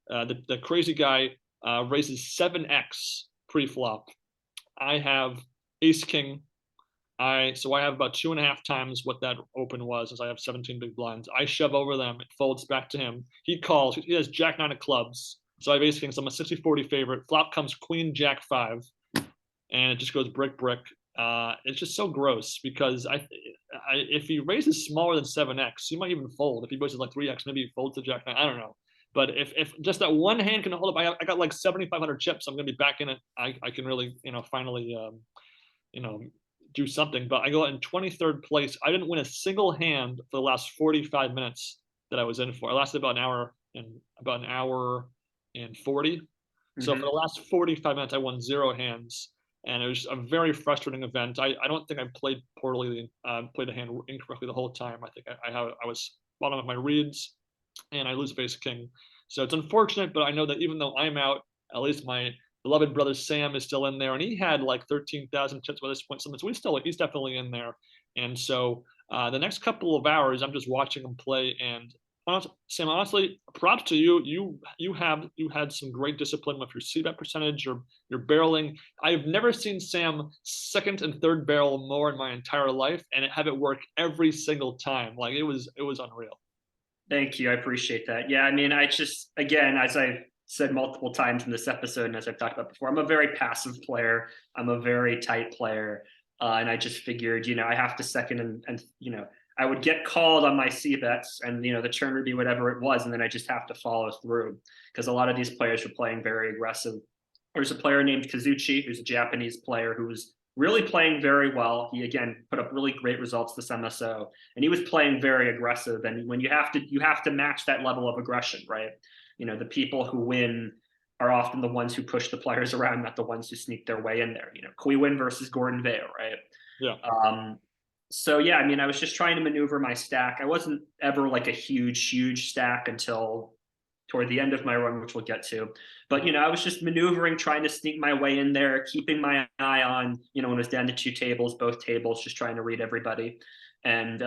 The crazy guy raises 7x pre-flop. I have ace king. So I have about 2.5 times what that open was, as I have 17 big blinds. I shove over them, it folds back to him. He calls, he has jack 9 of clubs. So I have ace king, so I'm a 60-40 favorite. Flop comes queen jack 5, and it just goes brick. It's just so gross because if he raises smaller than 7x, you might even fold. If he raises like 3x, maybe he folds to jack 9. I don't know. But if just that one hand can hold up, I got like 7,500 chips. I'm gonna be back in it. I can really finally do something. But I go in 23rd place. I didn't win a single hand for the last 45 minutes that I was in for. I lasted about an hour and 40. So for the last 45 minutes, I won 0 hands, and it was a very frustrating event. I don't think I played poorly, played a hand incorrectly the whole time. I think I was bottom of my reads, and I lose base king. So it's unfortunate, but I know that even though I'm out, at least my beloved brother Sam is still in there, and he had like 13,000 chips by this point. So he's definitely in there. And so the next couple of hours, I'm just watching him play. And Sam, honestly, props to you. You had some great discipline with your c-bet percentage, your barreling. I've never seen Sam second and third barrel more in my entire life, and have it work every single time. Like it was unreal. Thank you. I appreciate that. Yeah, I mean, again, as I've said multiple times in this episode, and as I've talked about before, I'm a very passive player. I'm a very tight player. And I just figured, I have to second and I would get called on my C bets, and the turn would be whatever it was, and then I just have to follow through because a lot of these players were playing very aggressive. There's a player named Kazuchi, who's a Japanese player who was really playing very well. He again put up really great results this MSO, and he was playing very aggressive. And when you have to match that level of aggression, right? The people who win are often the ones who push the players around, not the ones who sneak their way in there. Kui Win versus Gordon Vale, right? Yeah. So yeah, I mean, I was just trying to maneuver my stack. I wasn't ever like a huge stack until toward the end of my run, which we'll get to. But, I was just maneuvering, trying to sneak my way in there, keeping my eye on, when it was down to 2 tables, both tables, just trying to read everybody. And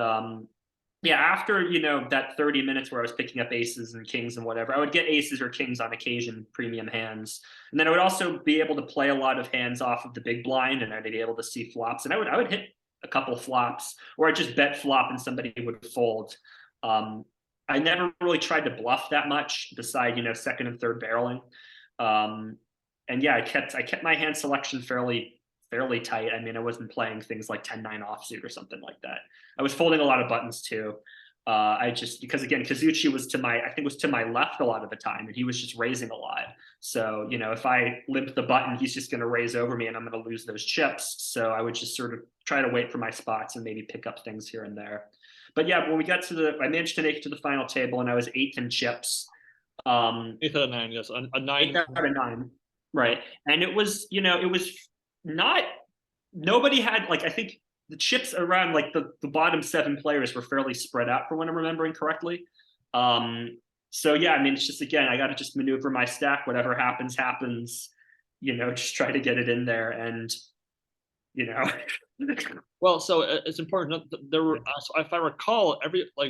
yeah, after, that 30 minutes where I was picking up aces and kings and whatever, I would get aces or kings on occasion, premium hands. And then I would also be able to play a lot of hands off of the big blind, and I'd be able to see flops. And I would hit a couple of flops, or I'd just bet flop and somebody would fold. I never really tried to bluff that much beside, second and third barreling. And yeah, I kept my hand selection fairly tight. I mean, I wasn't playing things like 10-9 offsuit or something like that. I was folding a lot of buttons too. Because again, Kazuchi was to my left a lot of the time, and he was just raising a lot. So, if I limp the button, he's just going to raise over me and I'm going to lose those chips. So I would just sort of try to wait for my spots and maybe pick up things here and there. But yeah, when we got to I managed to make it to the final table, and I was 8th in chips. 8th out of 9, yes. A 9. 8th out of 9. Right. And it was, it was not, nobody had, like, I think the chips around like the bottom 7 players were fairly spread out, from what I'm remembering correctly. So yeah, I mean, it's just, again, I got to just maneuver my stack. Whatever happens, just try to get it in there. And, Well, so it's important. There were, so if I recall,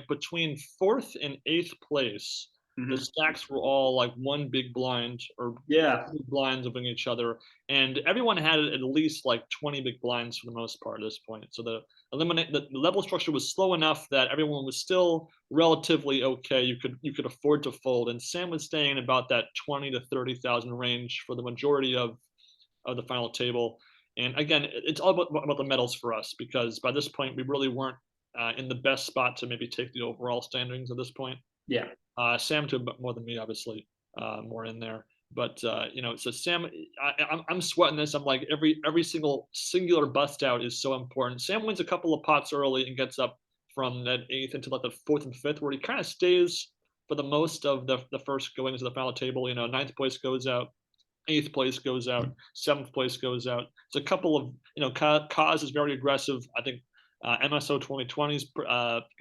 between 4th and 8th place, the stacks were all like one big blind or two blinds of each other, and everyone had at least like 20 big blinds for the most part at this point. So the level structure was slow enough that everyone was still relatively okay. You could afford to fold, and Sam was staying in about that 20 to 30,000 range for the majority of the final table. And again, it's all about the medals for us, because by this point we really weren't in the best spot to maybe take the overall standings at this point. Yeah. Sam to more than me, obviously, more in there. But so Sam, I'm sweating this. I'm like, every singular bust out is so important. Sam wins a couple of pots early and gets up from that 8th into like the 4th and 5th, where he kind of stays for the most of the first going into the final table. 9th place goes out, 8th place goes out, 7th place goes out. It's a couple of, Kaz is very aggressive. I think MSO 2020's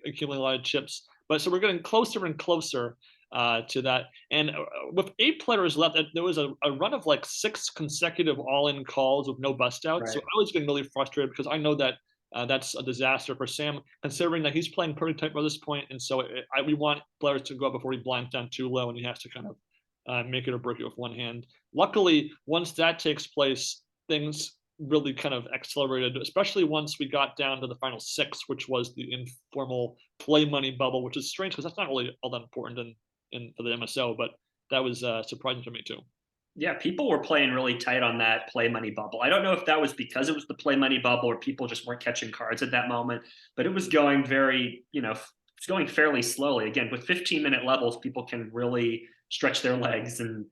accumulating a lot of chips. But so we're getting closer and closer to that. And with 8 players left, there was a run of like 6 consecutive all-in calls with no bust outs. Right. So I was getting really frustrated, because I know that that's a disaster for Sam, considering that he's playing pretty tight by this point. And so we want players to go up before he blinds down too low and he has to kind of make it or break it with one hand. Luckily, once that takes place, things really kind of accelerated, especially once we got down to the final 6, which was the informal play money bubble, which is strange because that's not really all that important for the MSO, but that was surprising to me too. Yeah, people were playing really tight on that play money bubble. I don't know if that was because it was the play money bubble or people just weren't catching cards at that moment, but it was going it's going fairly slowly. Again, with 15-minute levels, people can really stretch their legs and,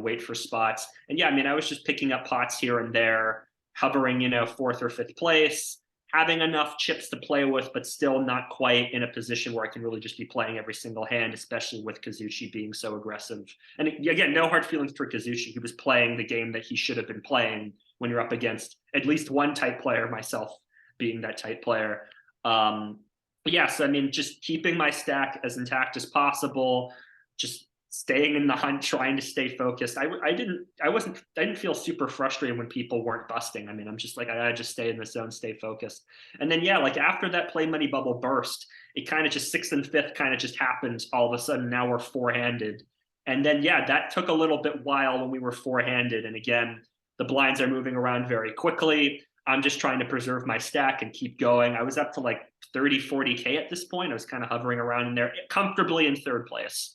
wait for spots. And yeah, I mean, I was just picking up pots here and there, hovering, 4th or 5th place, having enough chips to play with, but still not quite in a position where I can really just be playing every single hand, especially with Kazuchi being so aggressive. And again, no hard feelings for Kazuchi. He was playing the game that he should have been playing when you're up against at least one tight player, myself being that tight player. Yes, I mean, just keeping my stack as intact as possible, just staying in the hunt, trying to stay focused. I didn't feel super frustrated when people weren't busting. I mean, I'm just like, I gotta just stay in the zone, stay focused. And then yeah, like after that play money bubble burst, it kind of just 6th and 5th kind of just happened all of a sudden. Now we're 4-handed. And then yeah, that took a little bit while when we were 4-handed. And again, the blinds are moving around very quickly. I'm just trying to preserve my stack and keep going. I was up to like 30, 40K at this point. I was kind of hovering around in there comfortably in 3rd place.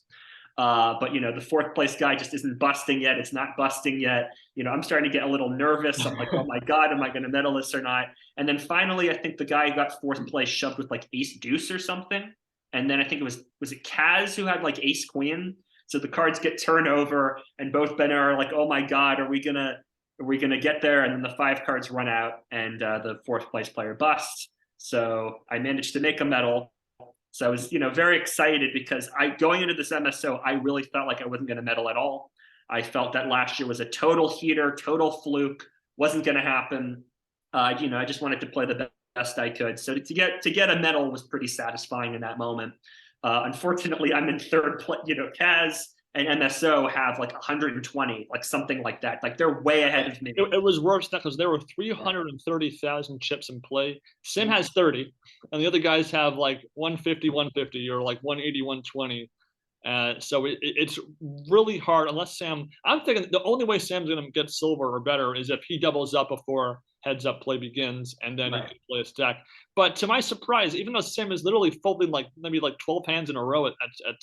But the 4th place guy just isn't busting yet. It's not busting yet. I'm starting to get a little nervous. I'm like, oh my God, am I going to medal this or not? And then finally, I think the guy who got 4th place shoved with like ace deuce or something. And then I think was it Kaz who had like ace queen? So the cards get turned over and both Ben are like, oh my God, are we gonna get there? And then the 5 cards run out and the 4th place player busts. So I managed to make a medal. So I was, very excited because going into this MSO, I really felt like I wasn't going to medal at all. I felt that last year was a total heater, total fluke, wasn't going to happen. I just wanted to play the best I could. So to get a medal was pretty satisfying in that moment. Unfortunately, I'm in 3rd place. Kaz and MSO have like 120, like something like that. Like they're way ahead of me. It was worse because there were 330,000 chips in play. Sam has 30, and the other guys have like 150, 150, or like 180, 120. So it's really hard unless Sam. I'm thinking the only way Sam's going to get silver or better is if he doubles up before heads up play begins, and then he can play a stack. But to my surprise, even though Sam is literally folding like maybe like 12 hands in a row at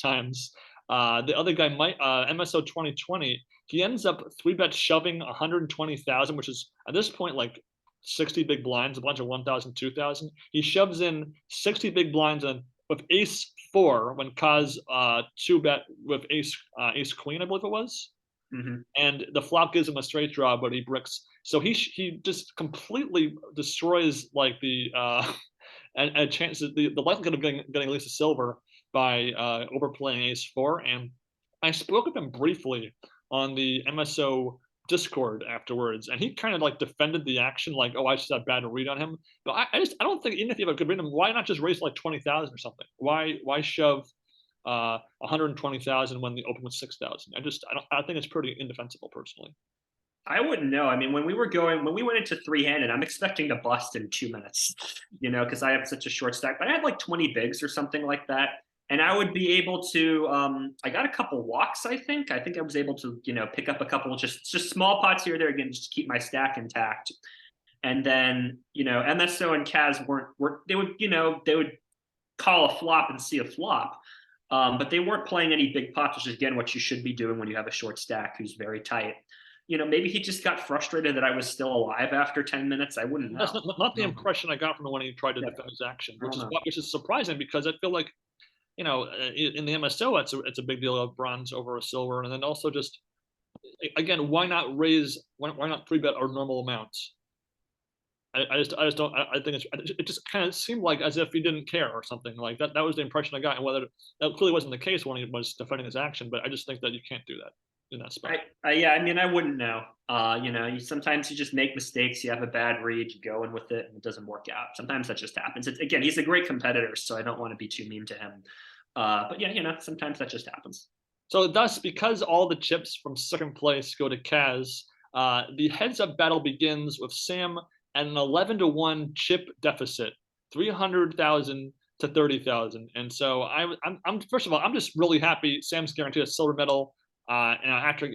times, the other guy might MSO 2020. He ends up 3-bet shoving 120,000, which is at this point like 60 big blinds, a bunch of 1,000, 2,000. He shoves in 60 big blinds and with ace four when Kaz 2-bet with ace queen, I believe it was. Mm-hmm. And the flop gives him a straight draw, but he bricks. So he just completely destroys like the a chance the likelihood of getting at least a silver by overplaying ace four. And I spoke with him briefly on the MSO Discord afterwards, and he kind of like defended the action, like, "Oh, I just had bad read on him." But I don't think even if you have a good read on him, why not just raise like 20,000 or something? Why shove 120,000 when the open was 6,000? I think it's pretty indefensible personally. I wouldn't know. I mean, when we went into three-handed, I'm expecting to bust in 2 minutes, because I have such a short stack. But I had like 20 bigs or something like that, and I would be able to. I got a couple walks. I think I was able to, pick up a couple just small pots here or there again, just to keep my stack intact. And then, MSO and Kaz weren't they would call a flop and see a flop. But they weren't playing any big pots, which is again what you should be doing when you have a short stack who's very tight. Maybe he just got frustrated that I was still alive after 10 minutes. I wouldn't know. That's not the impression I got from him when he tried to defend his action, which is surprising because I feel like, in the MSO, it's a big deal of bronze over a silver, and then also just again, why not 3-bet our normal amounts? I just don't. I think it just kind of seemed like as if he didn't care or something like that. That was the impression I got, and whether that clearly wasn't the case when he was defending his action. But I just think that you can't do that in that spot. Yeah, I mean, I wouldn't know. Sometimes you just make mistakes. You have a bad read, you go in with it, and it doesn't work out. Sometimes that just happens. Again, he's a great competitor, so I don't want to be too mean to him. But yeah, sometimes that just happens. So thus, because all the chips from second place go to Kaz, the heads-up battle begins with Sam at an 11-1 chip deficit, 300,000 to 30,000. And so I'm first of all, I'm just really happy Sam's guaranteed a silver medal. And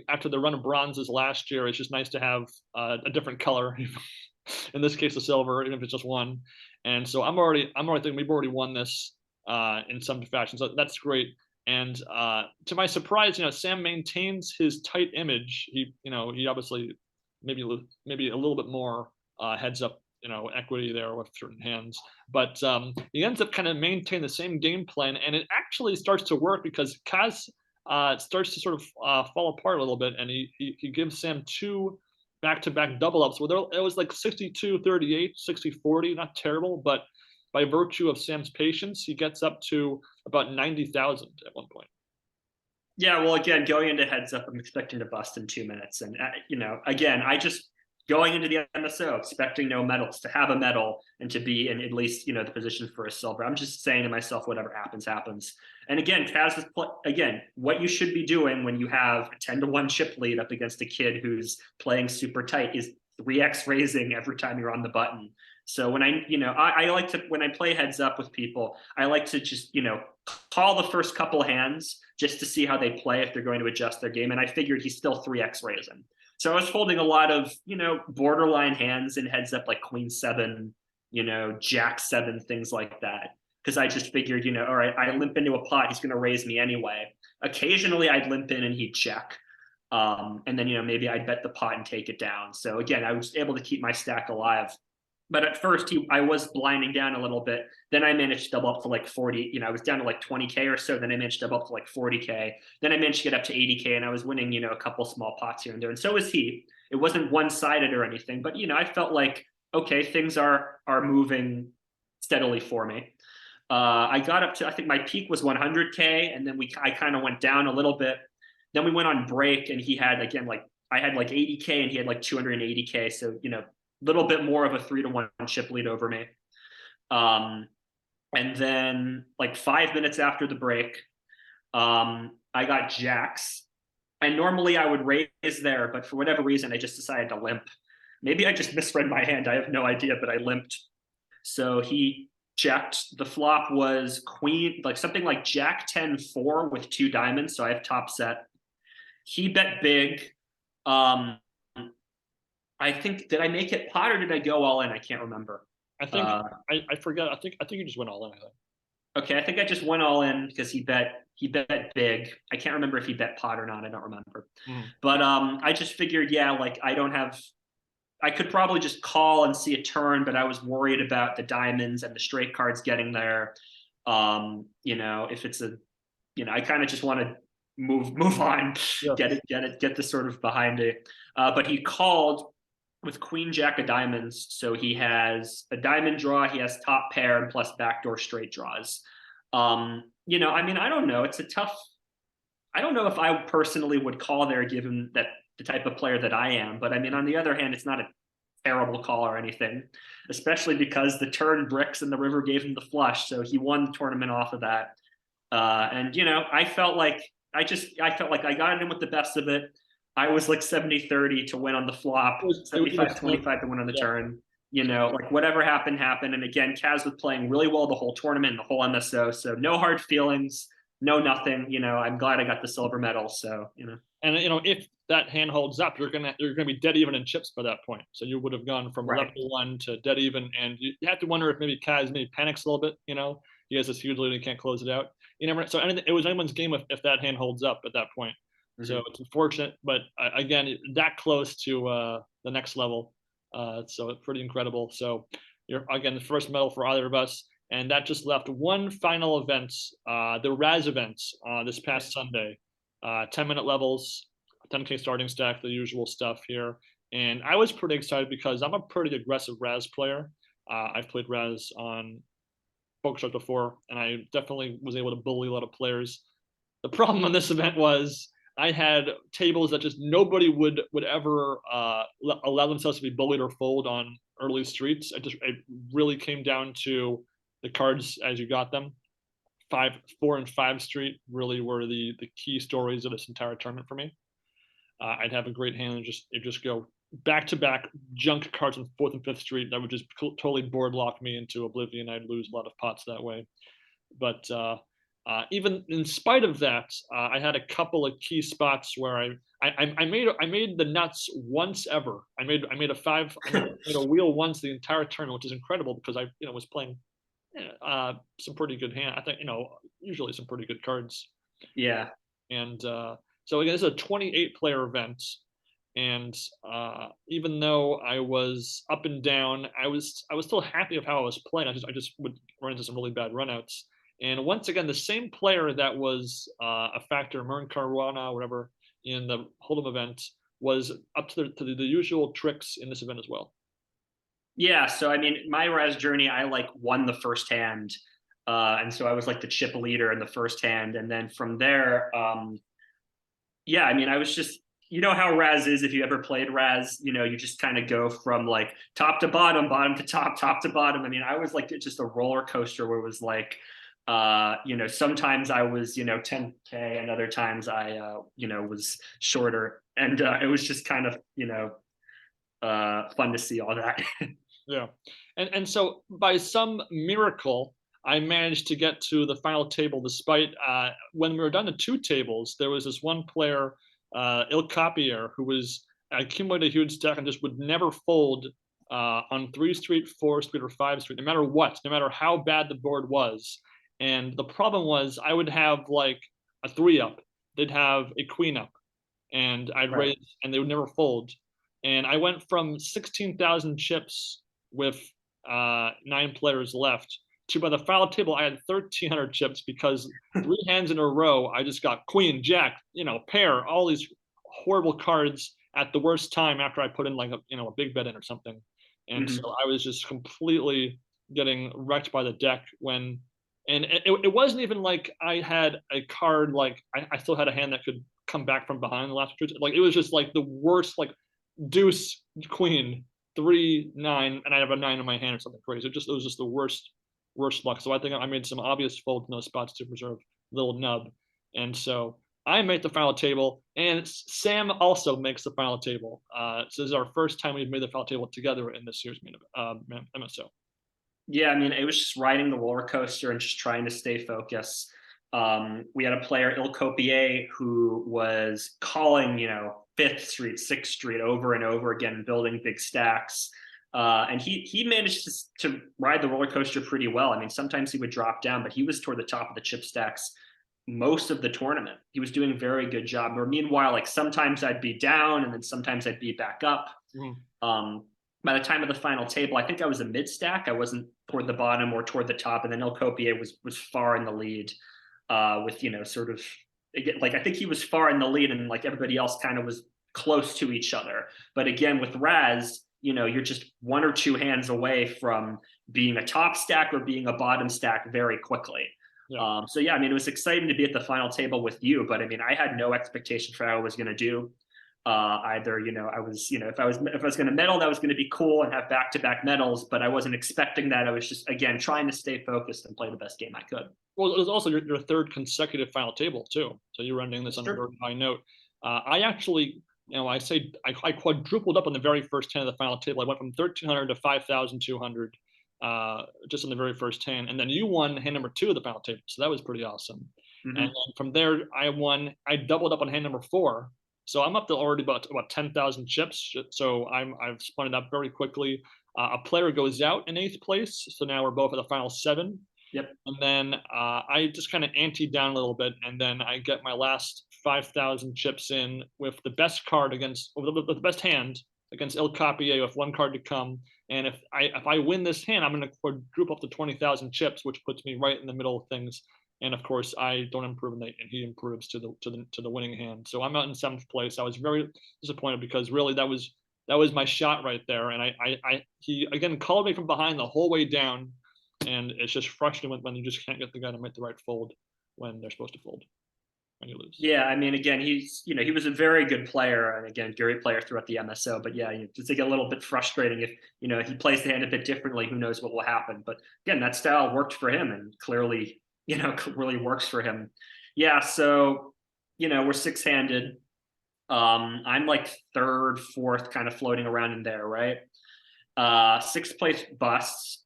after the run of bronzes last year, it's just nice to have a different color. In this case, the silver, even if it's just one. And so I'm already thinking we've already won this in some fashion. So that's great. And to my surprise, Sam maintains his tight image. He obviously maybe a little bit more heads up, equity there with certain hands, but he ends up kind of maintain the same game plan, and it actually starts to work because Kaz starts to sort of fall apart a little bit, and he gives Sam 2 back-to-back double ups. Well, it was like 62-38, 60-40, not terrible, but by virtue of Sam's patience, he gets up to about 90,000 at one point. Yeah, well, again, going into heads up, I'm expecting to bust in 2 minutes, and again, I just going into the MSO expecting no medals, to have a medal and to be in at least the position for a silver. I'm just saying to myself, whatever happens, happens. And again, Kaz is again what you should be doing when you have a 10-1 chip lead up against a kid who's playing super tight is 3x raising every time you're on the button. So when I like to, when I play heads up with people, I like to just call the first couple hands just to see how they play, if they're going to adjust their game. And I figured he's still 3x raising. So I was holding a lot of, borderline hands in heads up, like Queen 7, Jack 7, things like that. Because I just figured, all right, I limp into a pot, he's going to raise me anyway. Occasionally I'd limp in and he'd check. And then, maybe I'd bet the pot and take it down. So again, I was able to keep my stack alive. But at first, I was blinding down a little bit. Then I managed to double up to like 40. I was down to like 20K or so. Then I managed to double up to like 40K. Then I managed to get up to 80K, and I was winning, a couple small pots here and there. And so was he. It wasn't one-sided or anything, but I felt like, okay, things are moving steadily for me. I got up to, I think my peak was 100K, and then I kind of went down a little bit. Then we went on break, and he had again I had like 80K, and he had like 280K. So little bit more of a 3-1 chip lead over me. And then like 5 minutes after the break, I got jacks And normally I would raise there, but for whatever reason, I just decided to limp. Maybe I just misread my hand. I have no idea, but I limped. So he checked. The flop was queen, like something like Jack 10-4 with 2 diamonds. So I have top set. He bet big. Um, I think, did I make it pot or did I go all in? I can't remember. I think I forget. I think you just went all in. I think. Okay, I think I just went all in because he bet big. I can't remember if he bet pot or not. I don't remember. Mm. But I just figured, yeah, like I could probably just call and see a turn, but I was worried about the diamonds and the straight cards getting there. If it's I kind of just want to move on, Yeah. get this sort of behind it. But he called with queen jack of diamonds, so he has a diamond draw, he has top pair, and plus backdoor straight draws. I don't know. It's a tough. I don't know if I personally would call there, given that the type of player that I am. But I mean, on the other hand, it's not a terrible call or anything, especially because the turn bricks and the river gave him the flush, so he won the tournament off of that. And I felt like I got it in with the best of it. I was like 70-30 to win on the flop, It was 75-25 to win on the turn. Like whatever happened, happened. And again, Kaz was playing really well the whole tournament, the whole MSO. So no hard feelings, no nothing. I'm glad I got the silver medal. So. And if that hand holds up, you're gonna be dead even in chips by that point. So you would have gone from Right. level 1 to dead even, and you have to wonder if maybe Kaz maybe panics a little bit. He has this huge lead and he can't close it out. You never. So it was anyone's game if that hand holds up at that point. Mm-hmm. So it's unfortunate, but again, that close to the next level. So it's pretty incredible. So you're again the first medal for either of us, and that just left one final event, the Razz events this past Sunday. 10-minute levels, 10K starting stack, the usual stuff here. And I was pretty excited because I'm a pretty aggressive Razz player. I've played Razz on PokerStars before, and I definitely was able to bully a lot of players. The problem on this event was I had tables that just nobody would ever allow themselves to be bullied or fold on early streets. It really came down to the cards as you got them. 4 and 5 street really were the key stories of this entire tournament for me. I'd have a great hand and just go back to back junk cards on 4th and 5th street that would just totally board lock me into oblivion. I'd lose a lot of pots that way. But even in spite of that, I had a couple of key spots where I made the nuts once ever. I made a wheel once the entire tournament, which is incredible because I was playing some pretty good hand. I think usually some pretty good cards. Yeah. And so again, this is a 28 player event, and even though I was up and down, I was still happy of how I was playing. I just would run into some really bad runouts. And once again, the same player that was a factor, Mern Caruana, whatever, in the Hold'em event, was up to the usual tricks in this event as well. Yeah, so I mean, my Razz journey, I like won the first hand, and so I was like the chip leader in the first hand, and then from there, yeah, I mean, I was just, how Razz is. If you ever played Razz, you just kind of go from like top to bottom, bottom to top, top to bottom. I mean, I was like just a roller coaster where it was like, sometimes I was 10K, and other times I was shorter, and it was just kind of fun to see all that. Yeah. And so by some miracle, I managed to get to the final table despite when we were down to 2 tables, there was this one player, Il Copier, who was accumulated a huge stack and just would never fold on 3 street, 4 street, or 5 street, no matter what, no matter how bad the board was. And the problem was I would have like a 3 up, they'd have a queen up, and I'd Right. raise, and they would never fold. And I went from 16,000 chips with 9 players left to by the final table I had 1,300 chips because 3 hands in a row I just got queen, jack, pair, all these horrible cards at the worst time after I put in like a big bet in or something. And Mhm. so I was just completely getting wrecked by the deck and it wasn't even like I had a card like I still had a hand that could come back from behind the last two. Like it was just like the worst, like deuce, queen, 3, 9, and I have a 9 in my hand or something crazy. It was just the worst luck. So I think I made some obvious folds in those spots to preserve little nub. And so I make the final table, and Sam also makes the final table. So this is our first time we've made the final table together in this year's MSO. Yeah, I mean, it was just riding the roller coaster and just trying to stay focused. We had a player, Il Copier, who was calling, Fifth Street, Sixth Street over and over again, building big stacks. And he managed to ride the roller coaster pretty well. I mean, sometimes he would drop down, but he was toward the top of the chip stacks most of the tournament. He was doing a very good job. Or meanwhile, like sometimes I'd be down and then sometimes I'd be back up. By the time of the final table, I think I was a mid stack. I wasn't toward the bottom or toward the top, and then El Copier was far in the lead, with sort of like I think he was far in the lead, and like everybody else kind of was close to each other. But again, with Razz, you're just one or two hands away from being a top stack or being a bottom stack very quickly. Yeah. So yeah, I mean, it was exciting to be at the final table with you, but I mean, I had no expectation for how I was going to do. Either I was if I was going to medal, that was going to be cool and have back-to-back medals, but I wasn't expecting that. I was just again trying to stay focused and play the best game I could. Well, it was also your third consecutive final table too, so you were ending this on a very high note. I actually, I quadrupled up on the very first 10 of the final table. I went from 1,300 to 5,200, just on the very first 10, and then you won hand number 2 of the final table, so that was pretty awesome. And then from there, I doubled up on hand number 4. So I'm up to already about 10,000 chips. So I've spun it up very quickly. A player goes out in 8th place. So now we're both at the final 7. Yep. And then I just kind of ante down a little bit, and then I get my last 5,000 chips in with the best card with the best hand against Il Copier with 1 card to come. And if I win this hand, I'm going to quadruple up to 20,000 chips, which puts me right in the middle of things. And of course, I don't improve, and he improves to the winning hand. So I'm out in 7th place. I was very disappointed because really that was my shot right there. And he again called me from behind the whole way down, and it's just frustrating when you just can't get the guy to make the right fold when they're supposed to fold when you lose. Yeah, I mean, again, he was a very good player, and again, great player throughout the MSO. But yeah, it's like a little bit frustrating if if he plays the hand a bit differently. Who knows what will happen? But again, that style worked for him, and clearly really works for him. Yeah, so we're 6-handed. I'm like 3rd, 4th, kind of floating around in there, right? 6th place busts,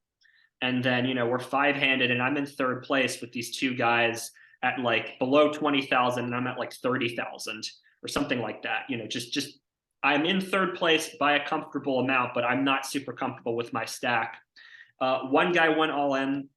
and then we're 5-handed, and I'm in 3rd place with these 2 guys at like below 20,000, and I'm at like 30,000 or something like that. Just I'm in 3rd place by a comfortable amount, but I'm not super comfortable with my stack. One guy went all in,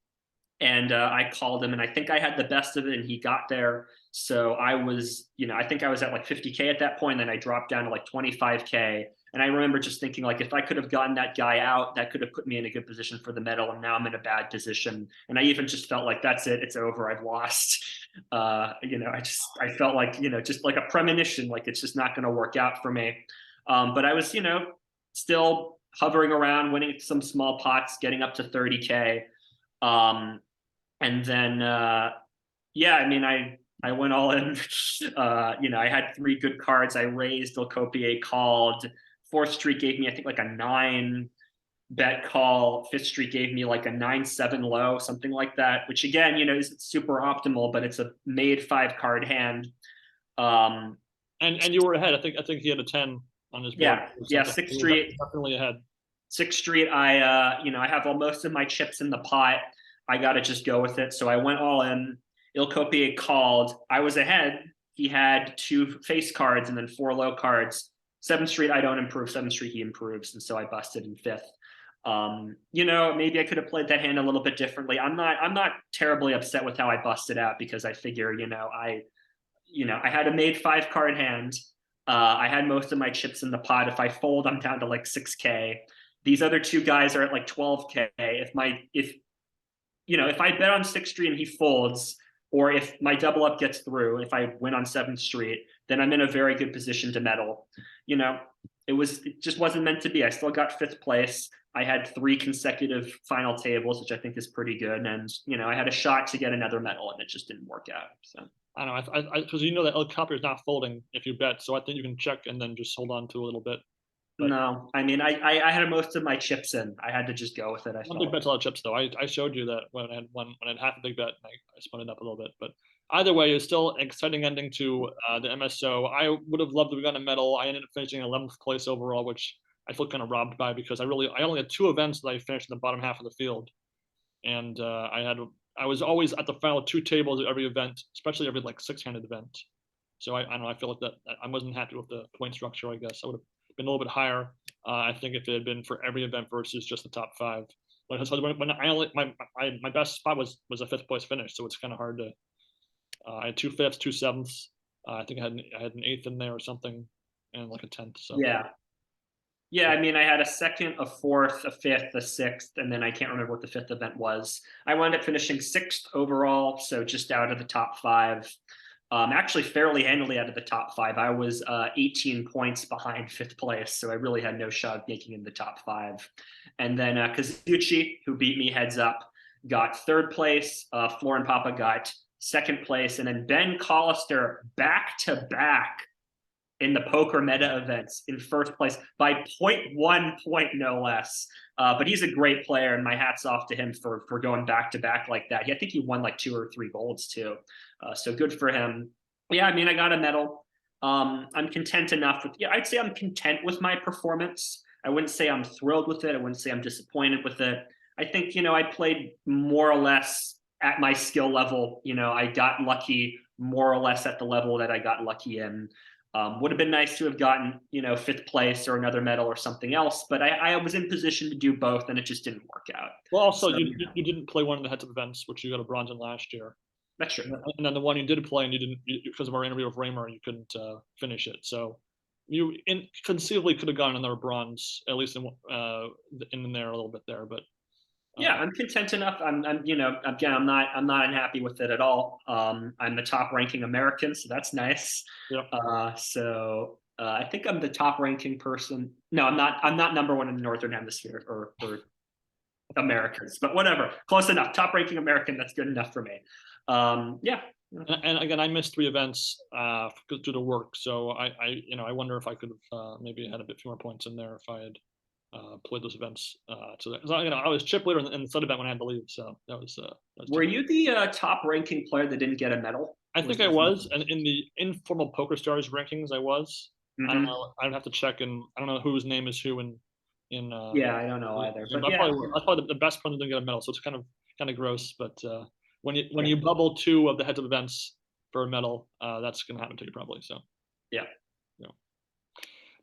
and I called him, and I think I had the best of it, and he got there. So I was, I think I was at like 50K at that point, and then I dropped down to like 25K. And I remember just thinking, like, if I could have gotten that guy out, that could have put me in a good position for the medal. And now I'm in a bad position. And I even just felt like, that's it, it's over, I've lost. I felt like, just like a premonition, like it's just not going to work out for me. But I was, still hovering around, winning some small pots, getting up to 30K. And then, yeah, I mean, I went all in. I had 3 good cards. I raised, Il Copier called. 4th Street gave me, I think, like a 9 bet call. 5th Street gave me like a 9-7 low, something like that, which again, isn't super optimal, but it's a made 5 card hand. And you were ahead. I think he had a 10 on his board. Yeah, 6th Street. Definitely ahead. 6th Street, I have most of my chips in the pot. I got to just go with it. So I went all in. Il Copier called. I was ahead. He had 2 face cards and then 4 low cards. 7th Street, I don't improve. 7th Street, he improves. And so I busted in 5th. Maybe I could have played that hand a little bit differently. I'm not terribly upset with how I busted out, because I figure, I had a made 5 card hand. I had most of my chips in the pot. If I fold, I'm down to like 6K. These other 2 guys are at like 12K. If I bet on 6th Street and he folds, or if my double up gets through, if I win on 7th Street, then I'm in a very good position to medal. It just wasn't meant to be. I still got 5th place. I had 3 consecutive final tables, which I think is pretty good. And, I had a shot to get another medal, and it just didn't work out. So I don't know, because that El Copier is not folding if you bet. So I think you can check and then just hold on to a little bit. But no, I mean, I had most of my chips in. I had to just go with it. One big bet's a lot of chips, though. I showed you that when I had half a big bet, and I spun it up a little bit. But either way, it's still an exciting ending to the MSO. I would have loved to have gotten a medal. I ended up finishing 11th place overall, which I feel kind of robbed by because I only had 2 events that I finished in the bottom half of the field, and I was always at the final 2 tables at every event, especially every like 6-handed event. So I don't know. I feel like that I wasn't happy with the point structure. I guess I would have been a little bit higher. I think if it had been for every event versus just the top 5. But so when I only my best spot was a 5th place finish, so it's kind of hard to. I had 2 5ths, 2 7ths. I think I had an 8th in there or something, and like a 10th. So Yeah. Yeah, I mean, I had a second, a fourth, a fifth, a sixth, and then I can't remember what the fifth event was. I wound up finishing sixth overall, so just out of the top 5. Actually, fairly handily out of the top 5. I was 18 points behind 5th place, so I really had no shot of making in the top 5. And then Kazuchi, who beat me heads up, got 3rd place. Florin Papa got 2nd place, and then Ben Collister back to back in the poker meta events in 1st place by 0.1 point, no less. But he's a great player, and my hat's off to him for going back to back like that. I think he won like 2 or 3 golds too. So good for him. Yeah, I mean, I got a medal. I'm content enough with, yeah, I'd say I'm content with my performance. I wouldn't say I'm thrilled with it. I wouldn't say I'm disappointed with it. I think, I played more or less at my skill level. I got lucky more or less at the level that I got lucky in. Would have been nice to have gotten, 5th place or another medal or something else, but I was in position to do both, and it just didn't work out. well, also so, you didn't play one of the heads-up events, which you got a bronze in last year. That's true. And then the one you did play, and you didn't because of our interview with Raymer, you couldn't finish it. So you conceivably could have gotten another bronze, at least in there a little bit there, but. Yeah, I'm content enough. I'm again, I'm not unhappy with it at all. I'm the top ranking American, so that's nice. Yeah. So I think I'm the top ranking person. No, I'm not. I'm not number 1 in the Northern Hemisphere or Americans, but whatever. Close enough. Top ranking American. That's good enough for me. Yeah. And again, I missed 3 events due to work, so I wonder if I could have maybe had a bit few more points in there if I had. Played those events. So I was chip leader in the Sud event when I had to leave. So that was. Were you the top ranking player that didn't get a medal? I think I was, and in the informal Poker Stars rankings, I was. Mm-hmm. I don't know. I'd have to check, and I don't know whose name is who in. Yeah, I don't know either. But yeah, I was probably the best one to get a medal, so it's kind of gross. But when you bubble 2 of the heads of events for a medal, that's going to happen to you probably. So. Yeah.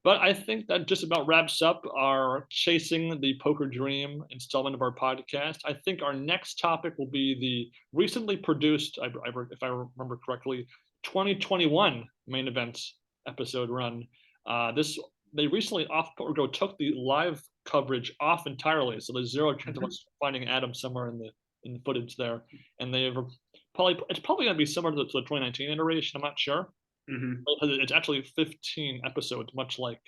But I think that just about wraps up our Chasing the Poker Dream installment of our podcast. I think our next topic will be the recently produced, if I remember correctly, 2021 main event episode run. They recently off Poker Go took the live coverage off entirely, so there's 0 chance of us finding Adam somewhere in the footage there. And it's probably going to be similar to the 2019 iteration. I'm not sure. Mm-hmm. It's actually 15 episodes, much like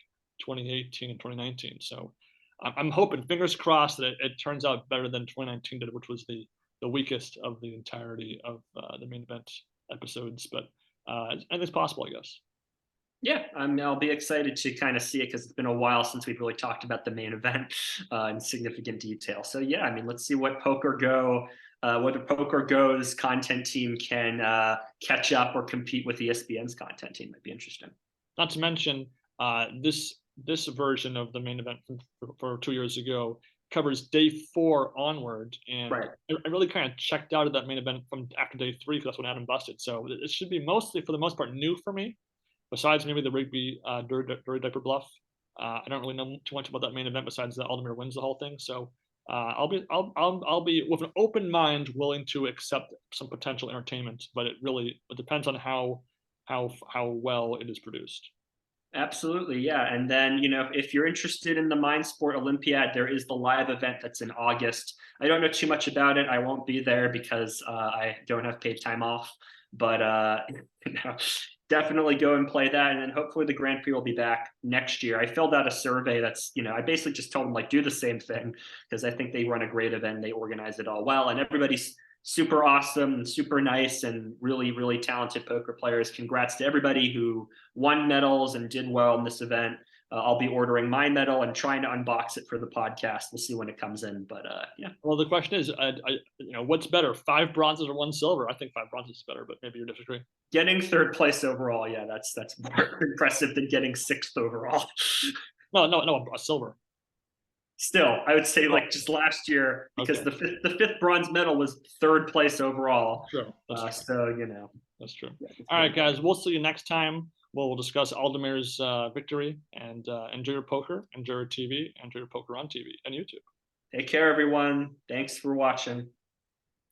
2018 and 2019. So I'm hoping, fingers crossed, that it turns out better than 2019 did, which was the weakest of the entirety of the main event episodes. But and it's possible, I guess. Yeah, I'll be excited to kind of see it because it's been a while since we've really talked about the main event in significant detail. So yeah, I mean, let's see what Poker Go's content team can catch up or compete with ESPN's content team. Might be interesting. Not to mention, this version of the main event for 2 years ago covers day 4 onward, and right. I really kind of checked out of that main event from after day 3 because that's when Adam busted. So it should be mostly, for the most part, new for me. Besides maybe the Rigby Dirty Diaper Bluff, I don't really know too much about that main event. Besides that, Aldemir wins the whole thing. So I'll be with an open mind willing to accept some potential entertainment, but it depends on how well it is produced. Absolutely, yeah. And then, if you're interested in the Mind Sport Olympiad, there is the live event that's in August. I don't know too much about it. I won't be there because I don't have paid time off. But definitely go and play that, and then hopefully the Grand Prix will be back next year. I filled out a survey that's, I basically just told them do the same thing because I think they run a great event, they organize it all well, and everybody's super awesome and super nice and really, really talented poker players. Congrats to everybody who won medals and did well in this event. I'll be ordering my medal and trying to unbox it for the podcast. We'll see when it comes in, but yeah. Well, the question is, what's better, 5 bronzes or 1 silver? I think 5 bronzes is better, but maybe you disagree. Getting 3rd place overall, yeah, that's more impressive than getting 6th overall. No, a silver. Still, I would say like just last year, because Okay. the fifth bronze medal was 3rd place overall. True. So that's true. Yeah, all right, guys, we'll see you next time. We'll discuss Aldamir's victory, and enjoy your poker, enjoy your TV, enjoy your poker on TV and YouTube. Take care, everyone. Thanks for watching.